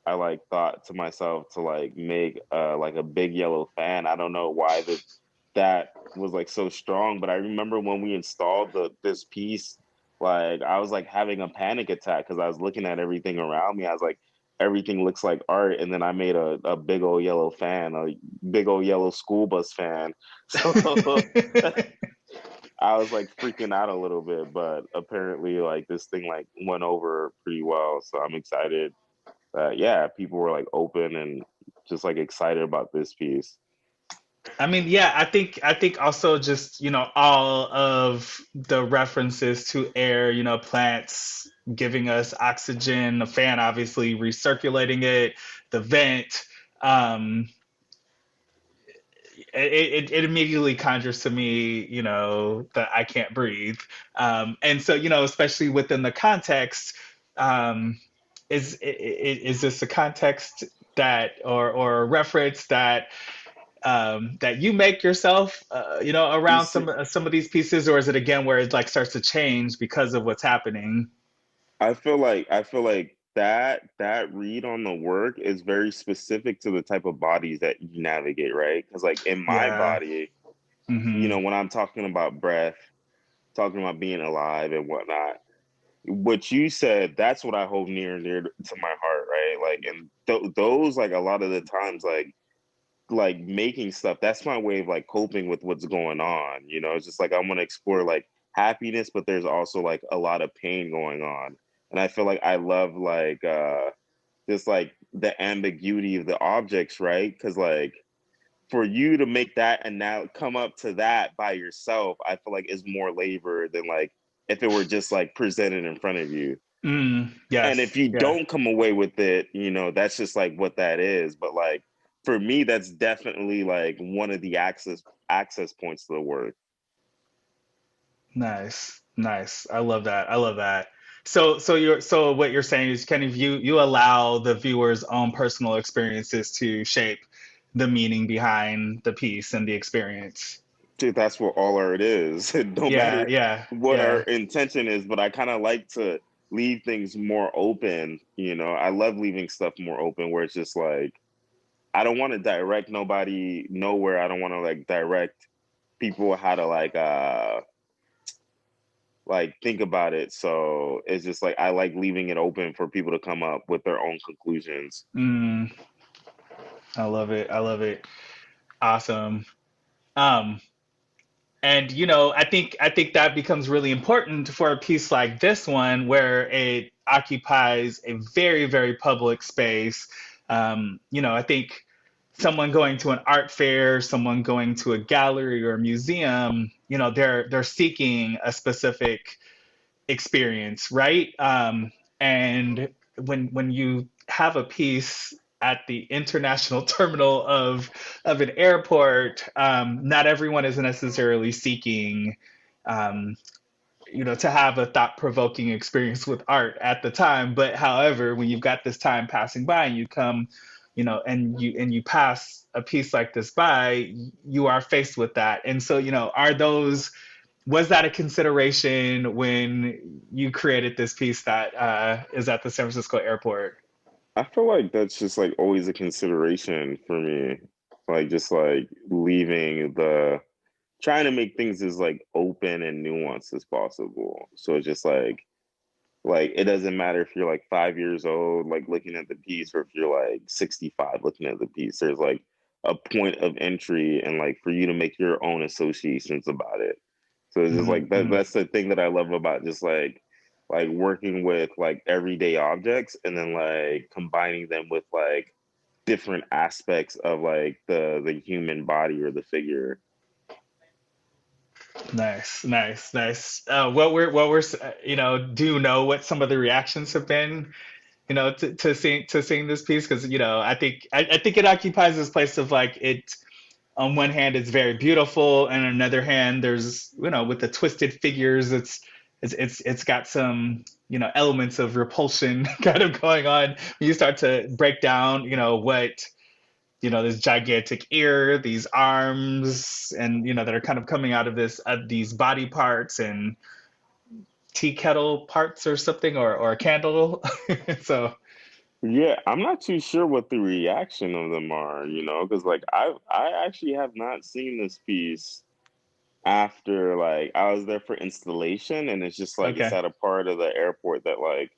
I like thought to myself to like make like a big yellow fan. I don't know why that was like so strong, but I remember when we installed this piece, like I was like having a panic attack because I was looking at everything around me. I was like, everything looks like art, and then I made a big old yellow fan, a big old yellow school bus fan. So I was like freaking out a little bit, but apparently like this thing like went over pretty well. So I'm excited yeah, people were like open and just like excited about this piece. I mean, yeah, I think also just, all of the references to air, plants giving us oxygen, the fan obviously recirculating it, the vent, um, it immediately conjures to me, that I can't breathe. And so, especially within the context, um, is this a context that or a reference that you make yourself, You around see, some of these pieces, or is it again where it like starts to change because of what's happening? I feel like that read on the work is very specific to the type of bodies that you navigate, right? Because like in my Yeah. body, Hmm. when I'm talking about breath, talking about being alive and whatnot, what you said, that's what I hold near and dear to my heart, right? Like, and those, like, a lot of the times, like making stuff, that's my way of like coping with what's going on. It's just like I want to explore like happiness, but there's also like a lot of pain going on. And I feel like I love like just like the ambiguity of the objects, right? Because like for you to make that and now come up to that by yourself, I feel like is more labor than like if it were just like presented in front of you. And if Yes. you Yeah. don't come away with it, that's just like what that is. But like for me, that's definitely like one of the access points to the work. Nice. Nice. I love that. I love that. So what you're saying is kind of you allow the viewer's own personal experiences to shape the meaning behind the piece and the experience. Dude, that's what all art is. No Yeah. matter Yeah. what our Yeah. intention is, but I kind of like to leave things more open. I love leaving stuff more open where it's just like I don't want to direct nobody nowhere. I don't want to like direct people how to like think about it. So it's just like I like leaving it open for people to come up with their own conclusions. Mm, I love it. I love it. Awesome. Um, and I think that becomes really important for a piece like this one, where it occupies a very, very public space. I think someone going to an art fair, someone going to a gallery or a museum, they're seeking a specific experience, right? And when you have a piece at the international terminal of an airport, not everyone is necessarily seeking, um, to have a thought-provoking experience with art at the time. But however, when you've got this time passing by and you come, and you pass a piece like this by, you are faced with that. And so, are those was that a consideration when you created this piece that is at the San Francisco airport? I feel like that's just like always a consideration for me. Like just like leaving the trying to make things as like open and nuanced as possible. So it's just like it doesn't matter if you're like 5 years old, like looking at the piece, or if you're like 65 looking at the piece. There's like a point of entry and like for you to make your own associations about it. So it's just like that Mm-hmm. that's the thing that I love about just like working with like everyday objects and then like combining them with like different aspects of like the human body or the figure. Nice, nice, nice. Do you know what some of the reactions have been, to seeing this piece? Because I think it occupies this place of like it. On one hand, it's very beautiful, and on another hand, there's with the twisted figures, it's got some elements of repulsion kind of going on. You start to break down, what this gigantic ear, these arms, and that are kind of coming out of these body parts and tea kettle parts or something, or a candle. So Yeah, I'm not too sure what the reaction of them are, because like I actually have not seen this piece after like I was there for installation, and it's just like it's okay, at a part of the airport that like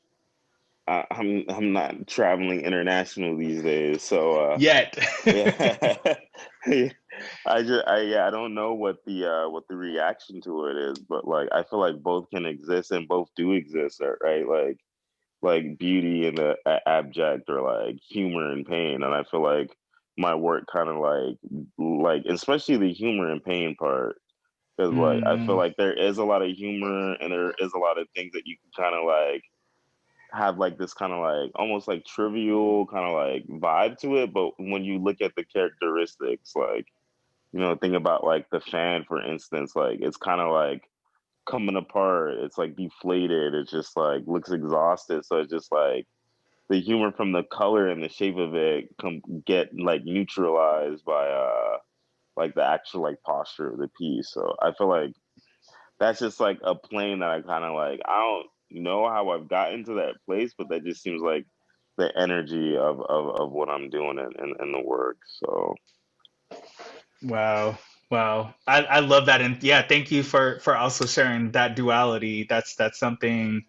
I'm not traveling international these days, so yet. yeah. I don't know what the reaction to it is, but like I feel like both can exist and both do exist, right? Like beauty and the abject or like humor and pain, and I feel like my work kind of like especially the humor and pain part, because like I feel Mm, like there is a lot of humor and there is a lot of things that you can kind of like have like this kind of like almost like trivial kind of like vibe to it, but when you look at the characteristics, like think about like the fan, for instance, like it's kind of like coming apart, it's like deflated, it just like looks exhausted, so it's just like the humor from the color and the shape of it get like neutralized by like the actual like posture of the piece. So I feel like that's just like a plane that I kind of like. I don't. know how I've gotten to that place, but that just seems like the energy of what I'm doing in the work. So Wow. Wow. I love that. And yeah, thank you for also sharing that duality. That's something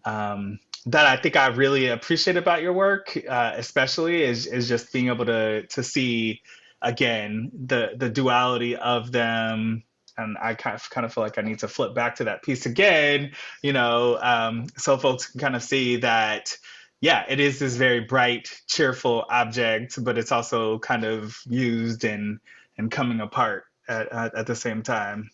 that I think I really appreciate about your work, especially is just being able to see again the duality of them. And I kind of feel like I need to flip back to that piece again, so folks can kind of see that, yeah, it is this very bright, cheerful object, but it's also kind of used and coming apart at the same time.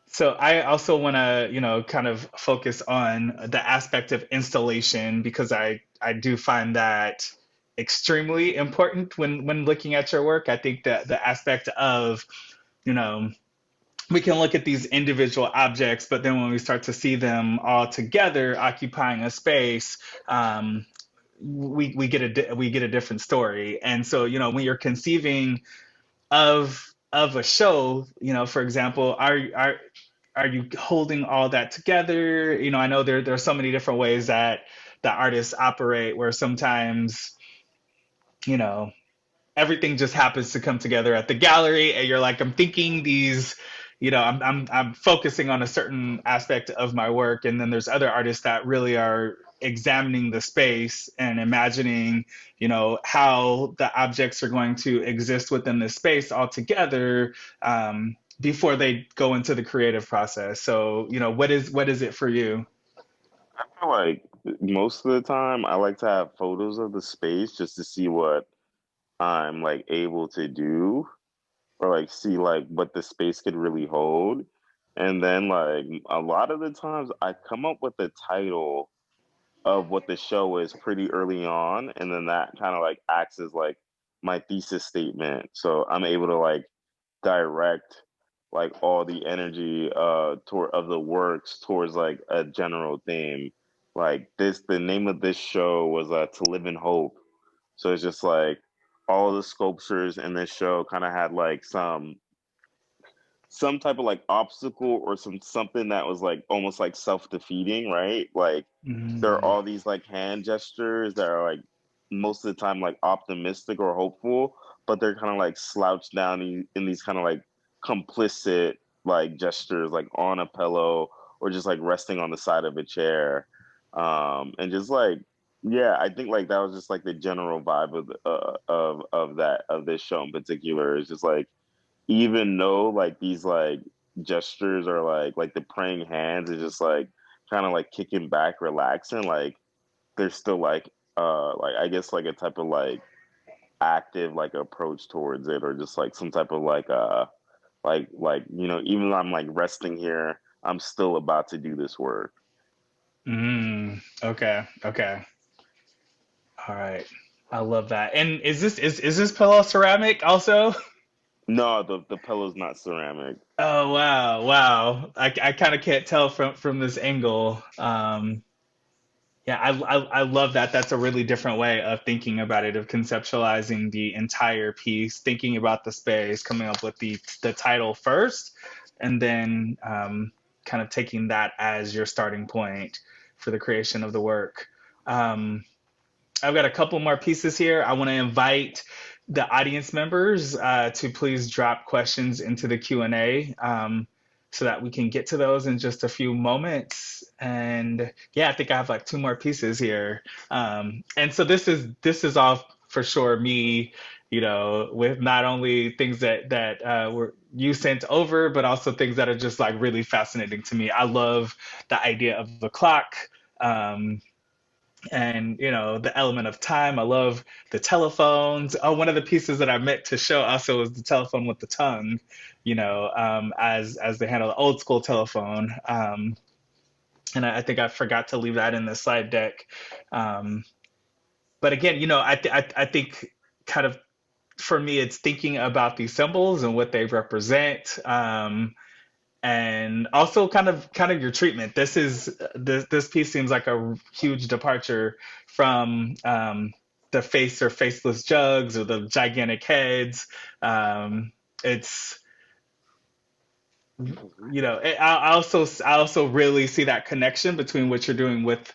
So I also want to, kind of focus on the aspect of installation because I do find that extremely important when looking at your work. I think that the aspect of, you know, we can look at these individual objects, but then when we start to see them all together occupying a space, we get a different story. And so, when you're conceiving of a show, for example, are you holding all that together? I know there are so many different ways that artists operate where sometimes, you know, everything just happens to come together at the gallery and you're like, I'm thinking these, I'm focusing on a certain aspect of my work. And then there's other artists that really are examining the space and imagining, how the objects are going to exist within the space altogether, before they go into the creative process. So, what is it for you? I feel like most of the time I like to have photos of the space just to see what I'm like able to do, or like see like what the space could really hold. And then like a lot of the times I come up with the title of what the show is pretty early on, and then that kind of like acts as like my thesis statement. So I'm able to like direct like all the energy toward of the works towards like a general theme. Like this, the name of this show was To Live in Hope. So it's just like all the sculptures in this show kind of had like some type of like obstacle or something that was like almost like self-defeating, right? Like there are Mm, all these like hand gestures that are like most of the time like optimistic or hopeful, but they're kind of like slouched down in these kind of like complicit like gestures like on a pillow or just like resting on the side of a chair. And just like yeah, I think like that was just like the general vibe of that of this show in particular. Is just like even though like these like gestures are like the praying hands is just kind of like kicking back, relaxing, like there's still like I guess like a type of like active like approach towards it, or just like some type of even though I'm like resting here, I'm still about to do this work. okay, okay, all right. I love that. And is this pillow ceramic also? No, the pillow's not ceramic. Oh wow, wow. I kind of can't tell from this angle. Yeah, I love that. That's a really different way of thinking about it, of conceptualizing the entire piece, thinking about the space, coming up with the title first, and then kind of taking that as your starting point for the creation of the work. Um, I've got a couple more pieces here. I want to invite the audience members to please drop questions into the Q&A, so that we can get to those in just a few moments. And yeah, I think I have like two more pieces here. And so this is all for sure me, with not only things that were you sent over, but also things that are just like really fascinating to me. I love the idea of the clock. Um, and the element of time. I love the telephones. Oh, one of the pieces that I meant to show also was the telephone with the tongue, as they handle the old school telephone. And I think I forgot to leave that in the slide deck. um, but again, I think kind of for me it's thinking about these symbols and what they represent, and also kind of your treatment. This piece seems like a huge departure from the face or faceless jugs or the gigantic heads. It's I also really see that connection between what you're doing with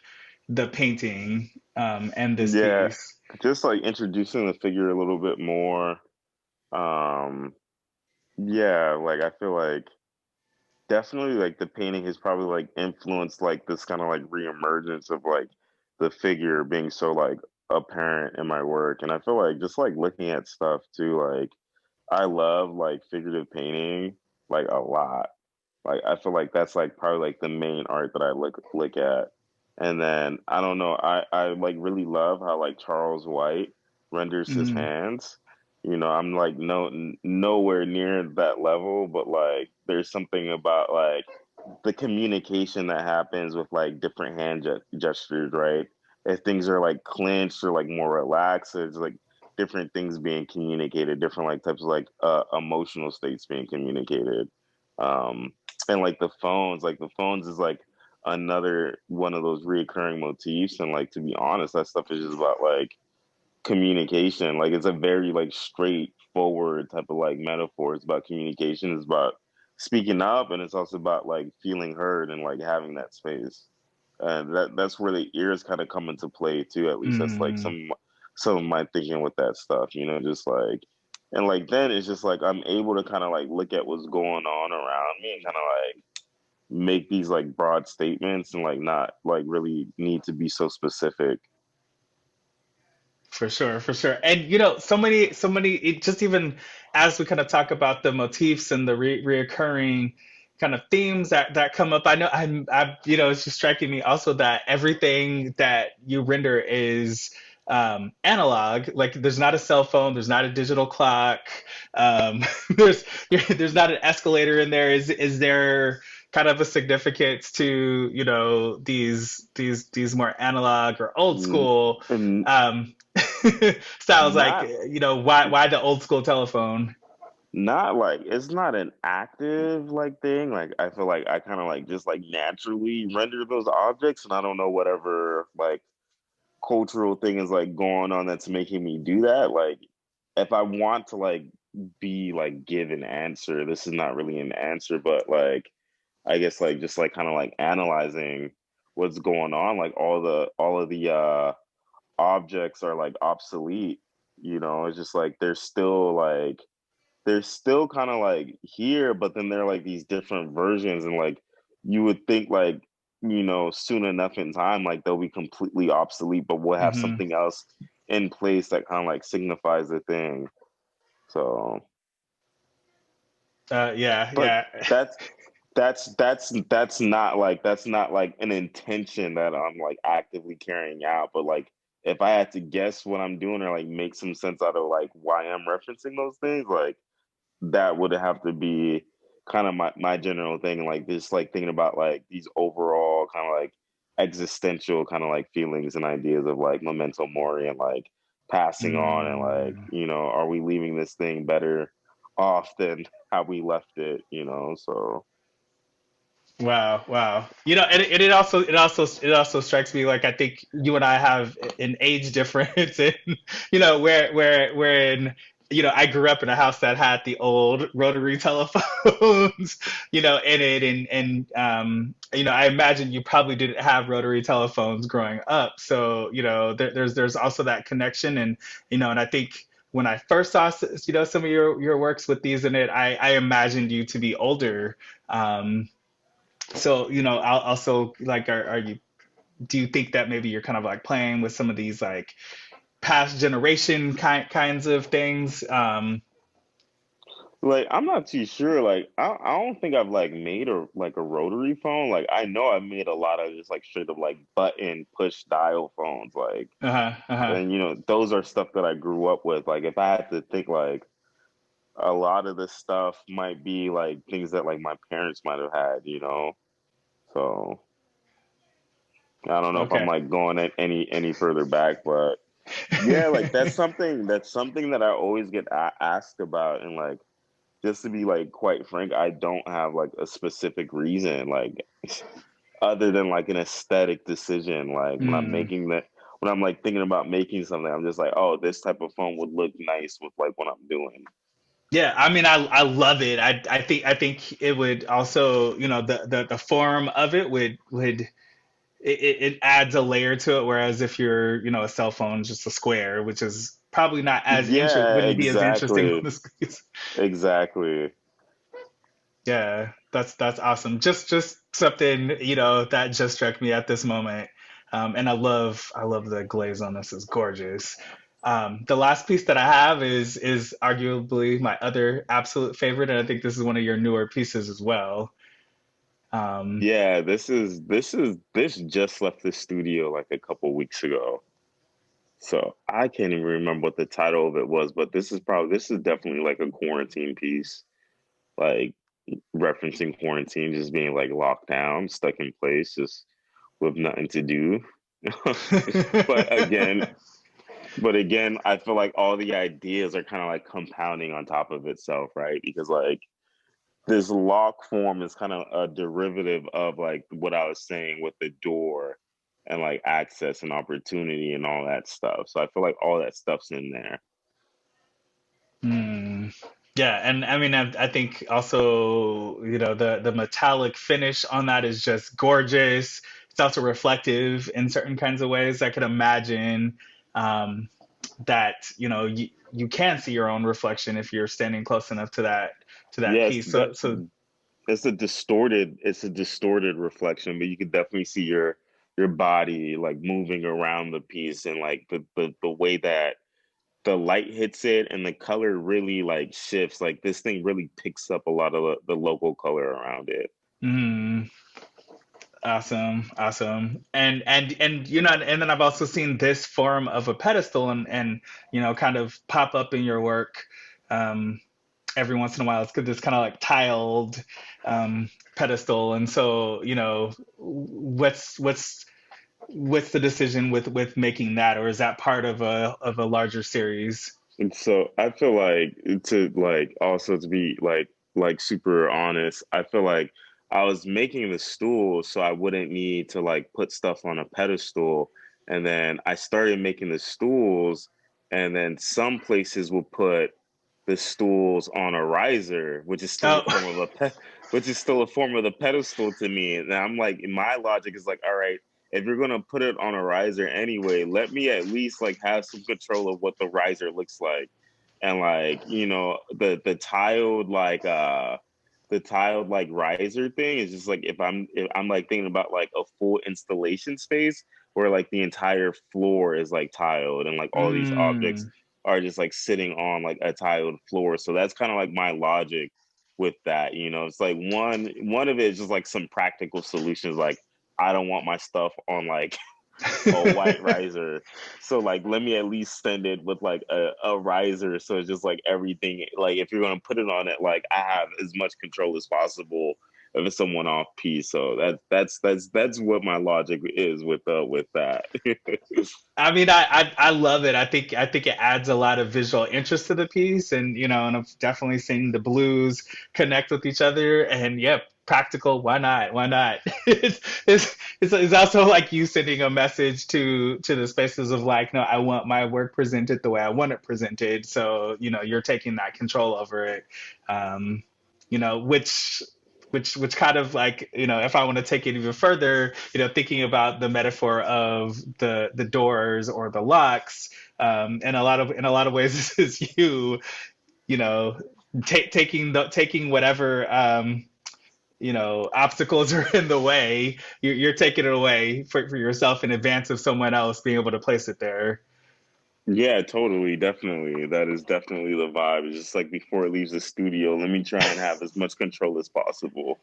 the painting, and this Yeah, piece. just like introducing the figure a little bit more. Um, yeah, like I feel like definitely like the painting has probably like influenced like this kind of like reemergence of like the figure being so like apparent in my work. And I feel like just like looking at stuff too, like I love like figurative painting like a lot. Like I feel like that's like probably like the main art that I look at. And then I don't know, I like really love how like Charles White renders his Mm, hands. You know, I'm like nowhere near that level, but like there's something about like the communication that happens with like different gestures, right? If things are like clenched or like more relaxed, it's like different things being communicated, different like types of like emotional states being communicated. Um, and like the phones is like another one of those reoccurring motifs. And like to be honest, that stuff is just about like communication. Like it's a very like straightforward type of like metaphor. It's about communication. It's about speaking up, and it's also about like feeling heard and like having that space. And that's where the ears kind of come into play too. At least that's like mm. some of my thinking with that stuff. You know, just like and like then it's just like I'm able to kind of like look at what's going on around me and kind of like make these like broad statements and like not like really need to be so specific. For sure, for sure. And so many, just even as we kind of talk about the motifs and the reoccurring kind of themes that come up, it's just striking me also that everything that you render is analog. Like there's not a cell phone, there's not a digital clock, um, there's there's not an escalator in there. Is there kind of a significance to, these more analog or old Mm, school and um, styles, like, not why the old school telephone? not like it's not an active like thing. Like I feel like I kind of like just like naturally render those objects, and I don't know whatever like cultural thing is like going on that's making me do that. Like if I want to like be like give an answer, this is not really an answer, but like I guess like just like kind of like analyzing what's going on. Like all of the objects are like obsolete. You know, it's just like they're still kind of like here, but then they're like these different versions, and like you would think like soon enough in time like they'll be completely obsolete, but we'll have Hmm. something else in place that kind of like signifies the thing. So, Yeah, but yeah. that's that's not like an intention that I'm like actively carrying out, but like if I had to guess what I'm doing or like make some sense out of like why I'm referencing those things, like that would have to be kind of my general thing, like this like thinking about like these overall kind of like existential kind of like feelings and ideas of like memento mori and like passing on and like Mm. are we leaving this thing better off than how we left it, so Wow, wow. It also strikes me, like, I think you and I have an age difference, and wherein I grew up in a house that had the old rotary telephones, in it, and I imagine you probably didn't have rotary telephones growing up, so there's also that connection, and I think when I first saw some of your works with these in it, I imagined you to be older. So, I'll also, like, do you think that maybe you're kind of like playing with some of these like past generation kinds of things? like I'm not too sure. Like I don't think I've like made a like a rotary phone. Like I know I've made a lot of just like straight up like button push dial phones. Like Uh-huh, uh-huh. and those are stuff that I grew up with. Like if I had to think like a lot of this stuff might be like things that like my parents might have had, So I don't know if I'm Okay. like going at any further back, but yeah, like that's something that I always get asked about, and like just to be like quite frank, I don't have like a specific reason, like other than like an aesthetic decision. Like Mm. when I'm like thinking about making something, I'm just like, oh, this type of phone would look nice with like what I'm doing. Yeah, I mean, I love it. I think it would also, the form of it would it adds a layer to it. Whereas if you're, a cell phone, just a square, which is probably not as Yeah, wouldn't be as interesting on exactly. the screen. Exactly. Yeah, that's awesome. Just something, that just struck me at this moment. And I love the glaze on this. It's gorgeous. The last piece that I have is arguably my other absolute favorite, and I think this is one of your newer pieces as well. Um, Yeah, this just left the studio like a couple weeks ago. So I can't even remember what the title of it was, but this is definitely like a quarantine piece, like referencing quarantine, just being like locked down, stuck in place, just with nothing to do. But again, but again, I feel like all the ideas are kind of like compounding on top of itself, right? Because like this lock form is kind of a derivative of like what I was saying with the door and like access and opportunity and all that stuff. So I feel like all that stuff's in there. hmm. Yeah, and I mean, I think also, the metallic finish on that is just gorgeous. It's also reflective in certain kinds of ways. I could imagine um, that, you can see your own reflection if you're standing close enough to that Yes, piece. that So it's a distorted reflection, but you can definitely see your body like moving around the piece and like the way that the light hits it and the color really like shifts. Like this thing really picks up a lot of the local color around it. mm, awesome, awesome. And and then I've also seen this form of a pedestal and kind of pop up in your work. Um, every once in a while. It's this kind of like tiled pedestal, and so what's the decision with making that, or is that part of a larger series? And so I feel like to like also to be like super honest, I feel like I was making the stool so I wouldn't need to like put stuff on a pedestal. And then I started making the stools, and then some places will put the stools on a riser, which is still a Oh, form of which is still a form of the pedestal to me. And I'm like, my logic is like, all right, if you're gonna put it on a riser anyway, let me at least like have some control of what the riser looks like. And like, the tiled like riser thing is just like if I'm like thinking about like a full installation space where like the entire floor is like tiled and like all these objects mm, are just like sitting on like a tiled floor. So that's kind of like my logic with that. It's like one of it is just like some practical solutions. Like I don't want my stuff on like a white riser. So like let me at least send it with like a riser. So it's just like everything, like if you're gonna put it on it, like I have as much control as possible if it's a one-off piece. So that's what my logic is with that. I mean, I love it. I think it adds a lot of visual interest to the piece, and I've definitely seen the blues connect with each other. And yep, practical. Why not? Why not? It's also like you sending a message to the spaces of like, no, I want my work presented the way I want it presented. So you're taking that control over it. Um, which kind of like, if I want to take it even further, thinking about the metaphor of the doors or the locks, in a lot of ways this is you know taking whatever obstacles are in the way. You're taking it away for yourself in advance of someone else being able to place it there. Yeah, totally, definitely. That is definitely the vibe. It's just like before it leaves the studio, let me try and have as much control as possible.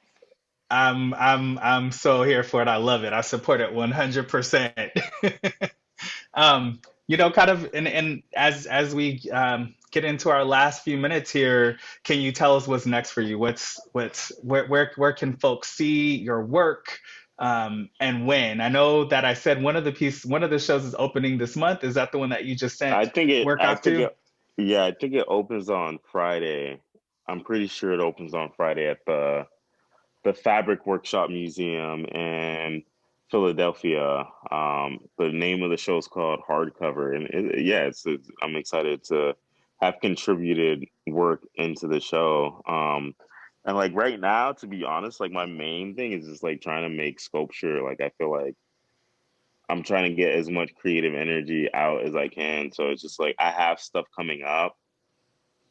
I'm so here for it. I love it. I support it 100%. Kind of, and as we get into our last few minutes here, can you tell us what's next for you? Where can folks see your work, and when? I know that I said one of the shows is opening this month. Is that the one that you just I sent think it, work I off think to? it, yeah, I think it opens on Friday. I'm pretty sure it opens on Friday at the Fabric Workshop Museum in Philadelphia. The name of the show is called Hardcover, and yeah, I'm excited to have contributed work into the show. And like right now, to be honest, like my main thing is just like trying to make sculpture. Like I feel like I'm trying to get as much creative energy out as I can. So it's just like I have stuff coming up,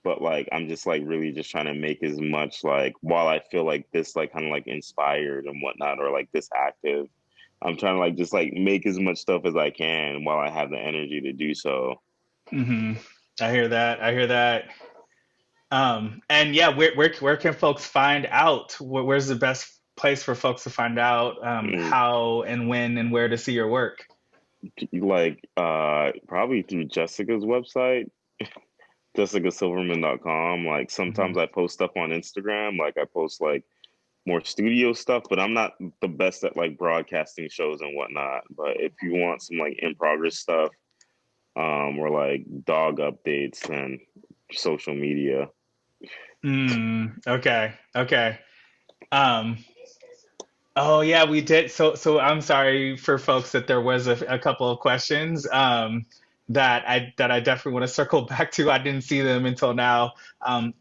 but like I'm just like really just trying to make as much like while I feel like this like kind of like inspired and whatnot or like this active. I'm trying to like just like make as much stuff as I can while I have the energy to do so. Hmm. I hear that. I hear that. And yeah, where can folks find out? Where's the best place for folks to find out Mm, how and when and where to see your work? like probably through Jessica's website, jessicasilverman.com. Like sometimes Mhm. I post stuff on Instagram, like I post like more studio stuff, but I'm not the best at like broadcasting shows and whatnot. But if you want some like in progress stuff, or like dog updates and social media. Okay, okay. Um, oh yeah, we did. So I'm sorry for folks that there was a couple of questions that I definitely want to circle back to. I didn't see them until now.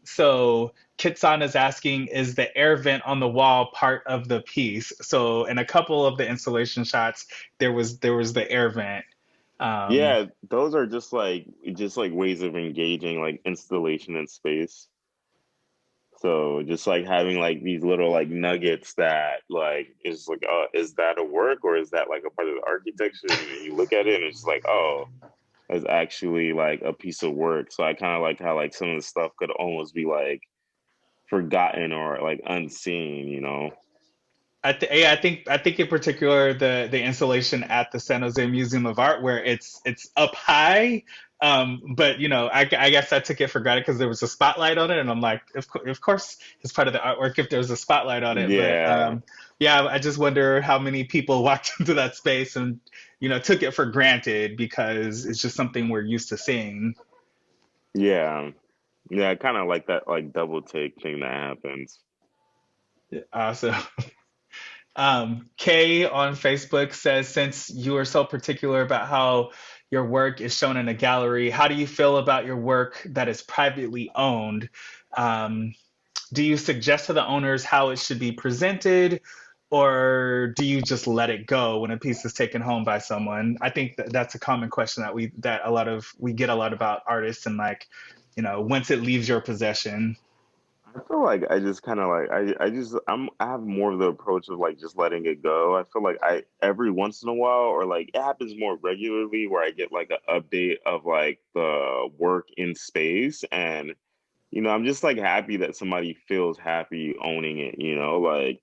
So Kitsan is asking, is the air vent on the wall part of the piece? So in a couple of the installation shots, there was the air vent. Um, Yeah, those are just like ways of engaging like installation in space. So just like having like these little like nuggets that like is like, is that a work or is that like a part of the architecture? And then you look at it and it's like, oh, it's actually like a piece of work. So I kind of like how like some of the stuff could almost be like forgotten or like unseen, you know? yeah, I think in particular the installation at the San Jose Museum of Art where it's up high, but I guess I took it for granted because there was a spotlight on it, and I'm like, of course it's part of the artwork if there's a spotlight on it. But Yeah, yeah, I just wonder how many people walked into that space and took it for granted because it's just something we're used to seeing. yeah, yeah. I kind of like that like double take thing that happens. So Kay on Facebook says, since you are so particular about how your work is shown in a gallery, how do you feel about your work that is privately owned? Um, do you suggest to the owners how it should be presented, or do you just let it go when a piece is taken home by someone? I think that's a common question that we get a lot about artists and like, once it leaves your possession. I feel like I just kind of like I have more of the approach of like just letting it go. I feel like I every once in a while or like it happens more regularly where I get like an update of like the work in space and I'm just like happy that somebody feels happy owning it, like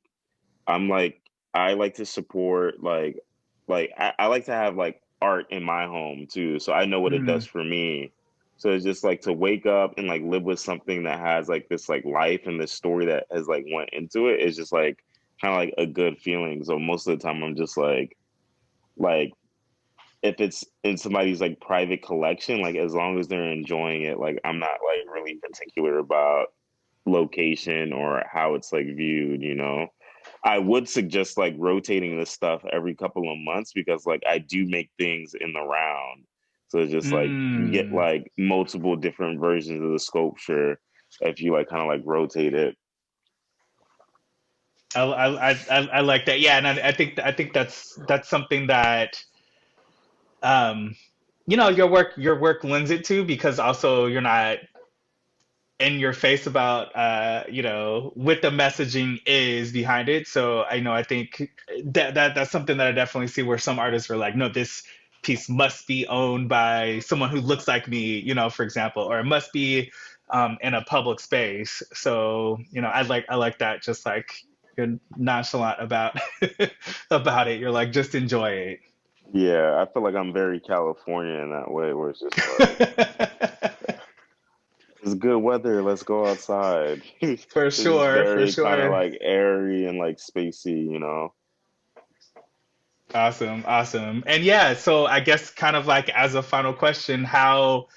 I'm like I like to support I like to have like art in my home too, so I know what it does Mm, for me. So it's just like to wake up and like live with something that has like this like life and this story that has like went into it is just like kind of like a good feeling. So most of the time I'm just like if it's in somebody's like private collection, like as long as they're enjoying it, like I'm not like really particular about location or how it's like viewed. I would suggest like rotating this stuff every couple of months because like I do make things in the round. So it's just like you get mm. like multiple different versions of the sculpture if you like kind of like rotate it. I like that. Yeah, and I think that's something that um, your work lends it to because also you're not in your face about what the messaging is behind it. So I think that's something that I definitely see where some artists are like, no, this piece must be owned by someone who looks like me, for example, or it must be in a public space. So I like that. Just like you're nonchalant about about it. You're like, just enjoy Yeah, I feel like I'm very California in that way where it's just like it. it's good weather, let's go outside. For It's just sure, for very kind of sure. like airy and like spacey. Awesome, awesome. And yeah, so I guess kind of like as a final question, how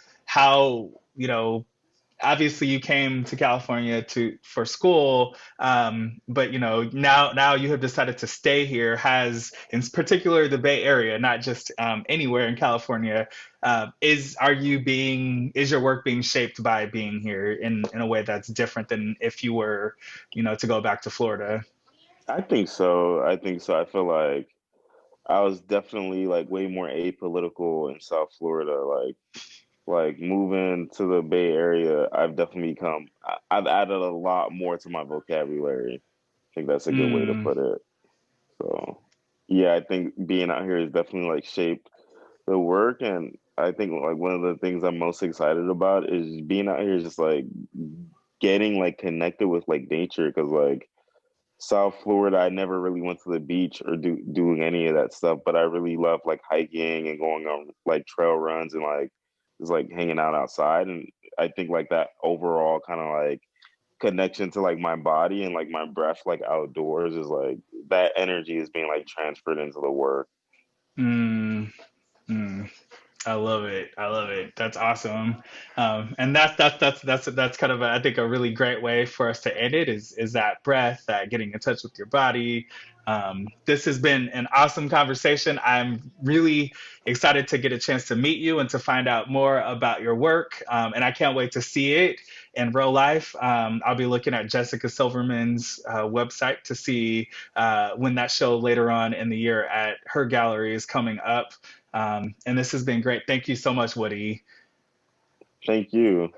obviously you came to California to for school, but now you have decided to stay here. Has in particular the Bay Area, not just anywhere in California. Is your work being shaped by being here in a way that's different than if you were, to go back to Florida? I think so. I think so. I feel like I was definitely like way more apolitical in South Florida. Like moving to the Bay Area, I've definitely I've added a lot more to my vocabulary. I think that's a good way to Mm, put it. So, yeah, I think being out here has definitely like shaped the work, and I think like one of the things I'm most excited about is being out here, is just like getting like connected with like nature, because like South Florida, I never really went to the beach or doing any of that stuff, but I really love like hiking and going on like trail runs and like just like hanging out outside. And I think like that overall kind of like connection to like my body and like my breath like outdoors is like that energy is being like transferred into the work. mm, mm. I love it. I love it. That's awesome. And that's kind of I think a really great way for us to end it is that breath, that getting in touch with your body. This has been an awesome conversation. I'm really excited to get a chance to meet you and to find out more about your work. And I can't wait to see it in real life. I'll be looking at Jessica Silverman's website to see when that show later on in the year at her gallery is coming up. And this has been great. Thank you so much, Woody. Thank you.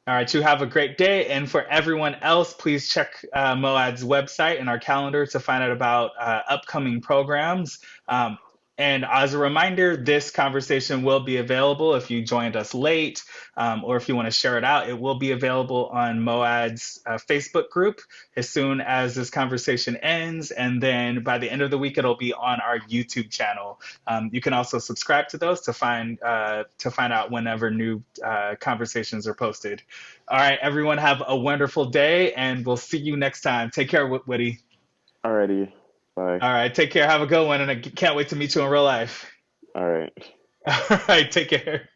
All right, you have a great day. And for everyone else, please check Moad's website and our calendar to find out about upcoming programs. And as a reminder, this conversation will be available if you joined us late, or if you want to share it out. It will be available on Moad's Facebook group as soon as this conversation ends. And then by the end of the week, it'll be on our YouTube channel. You can also subscribe to those to find out whenever new conversations are posted. All right, everyone, have a wonderful day, and we'll see you next time. Take care, Woody. Alrighty. Bye. All right, take care. Have a good one, and I can't wait to meet you in real life. All right. All right, take care.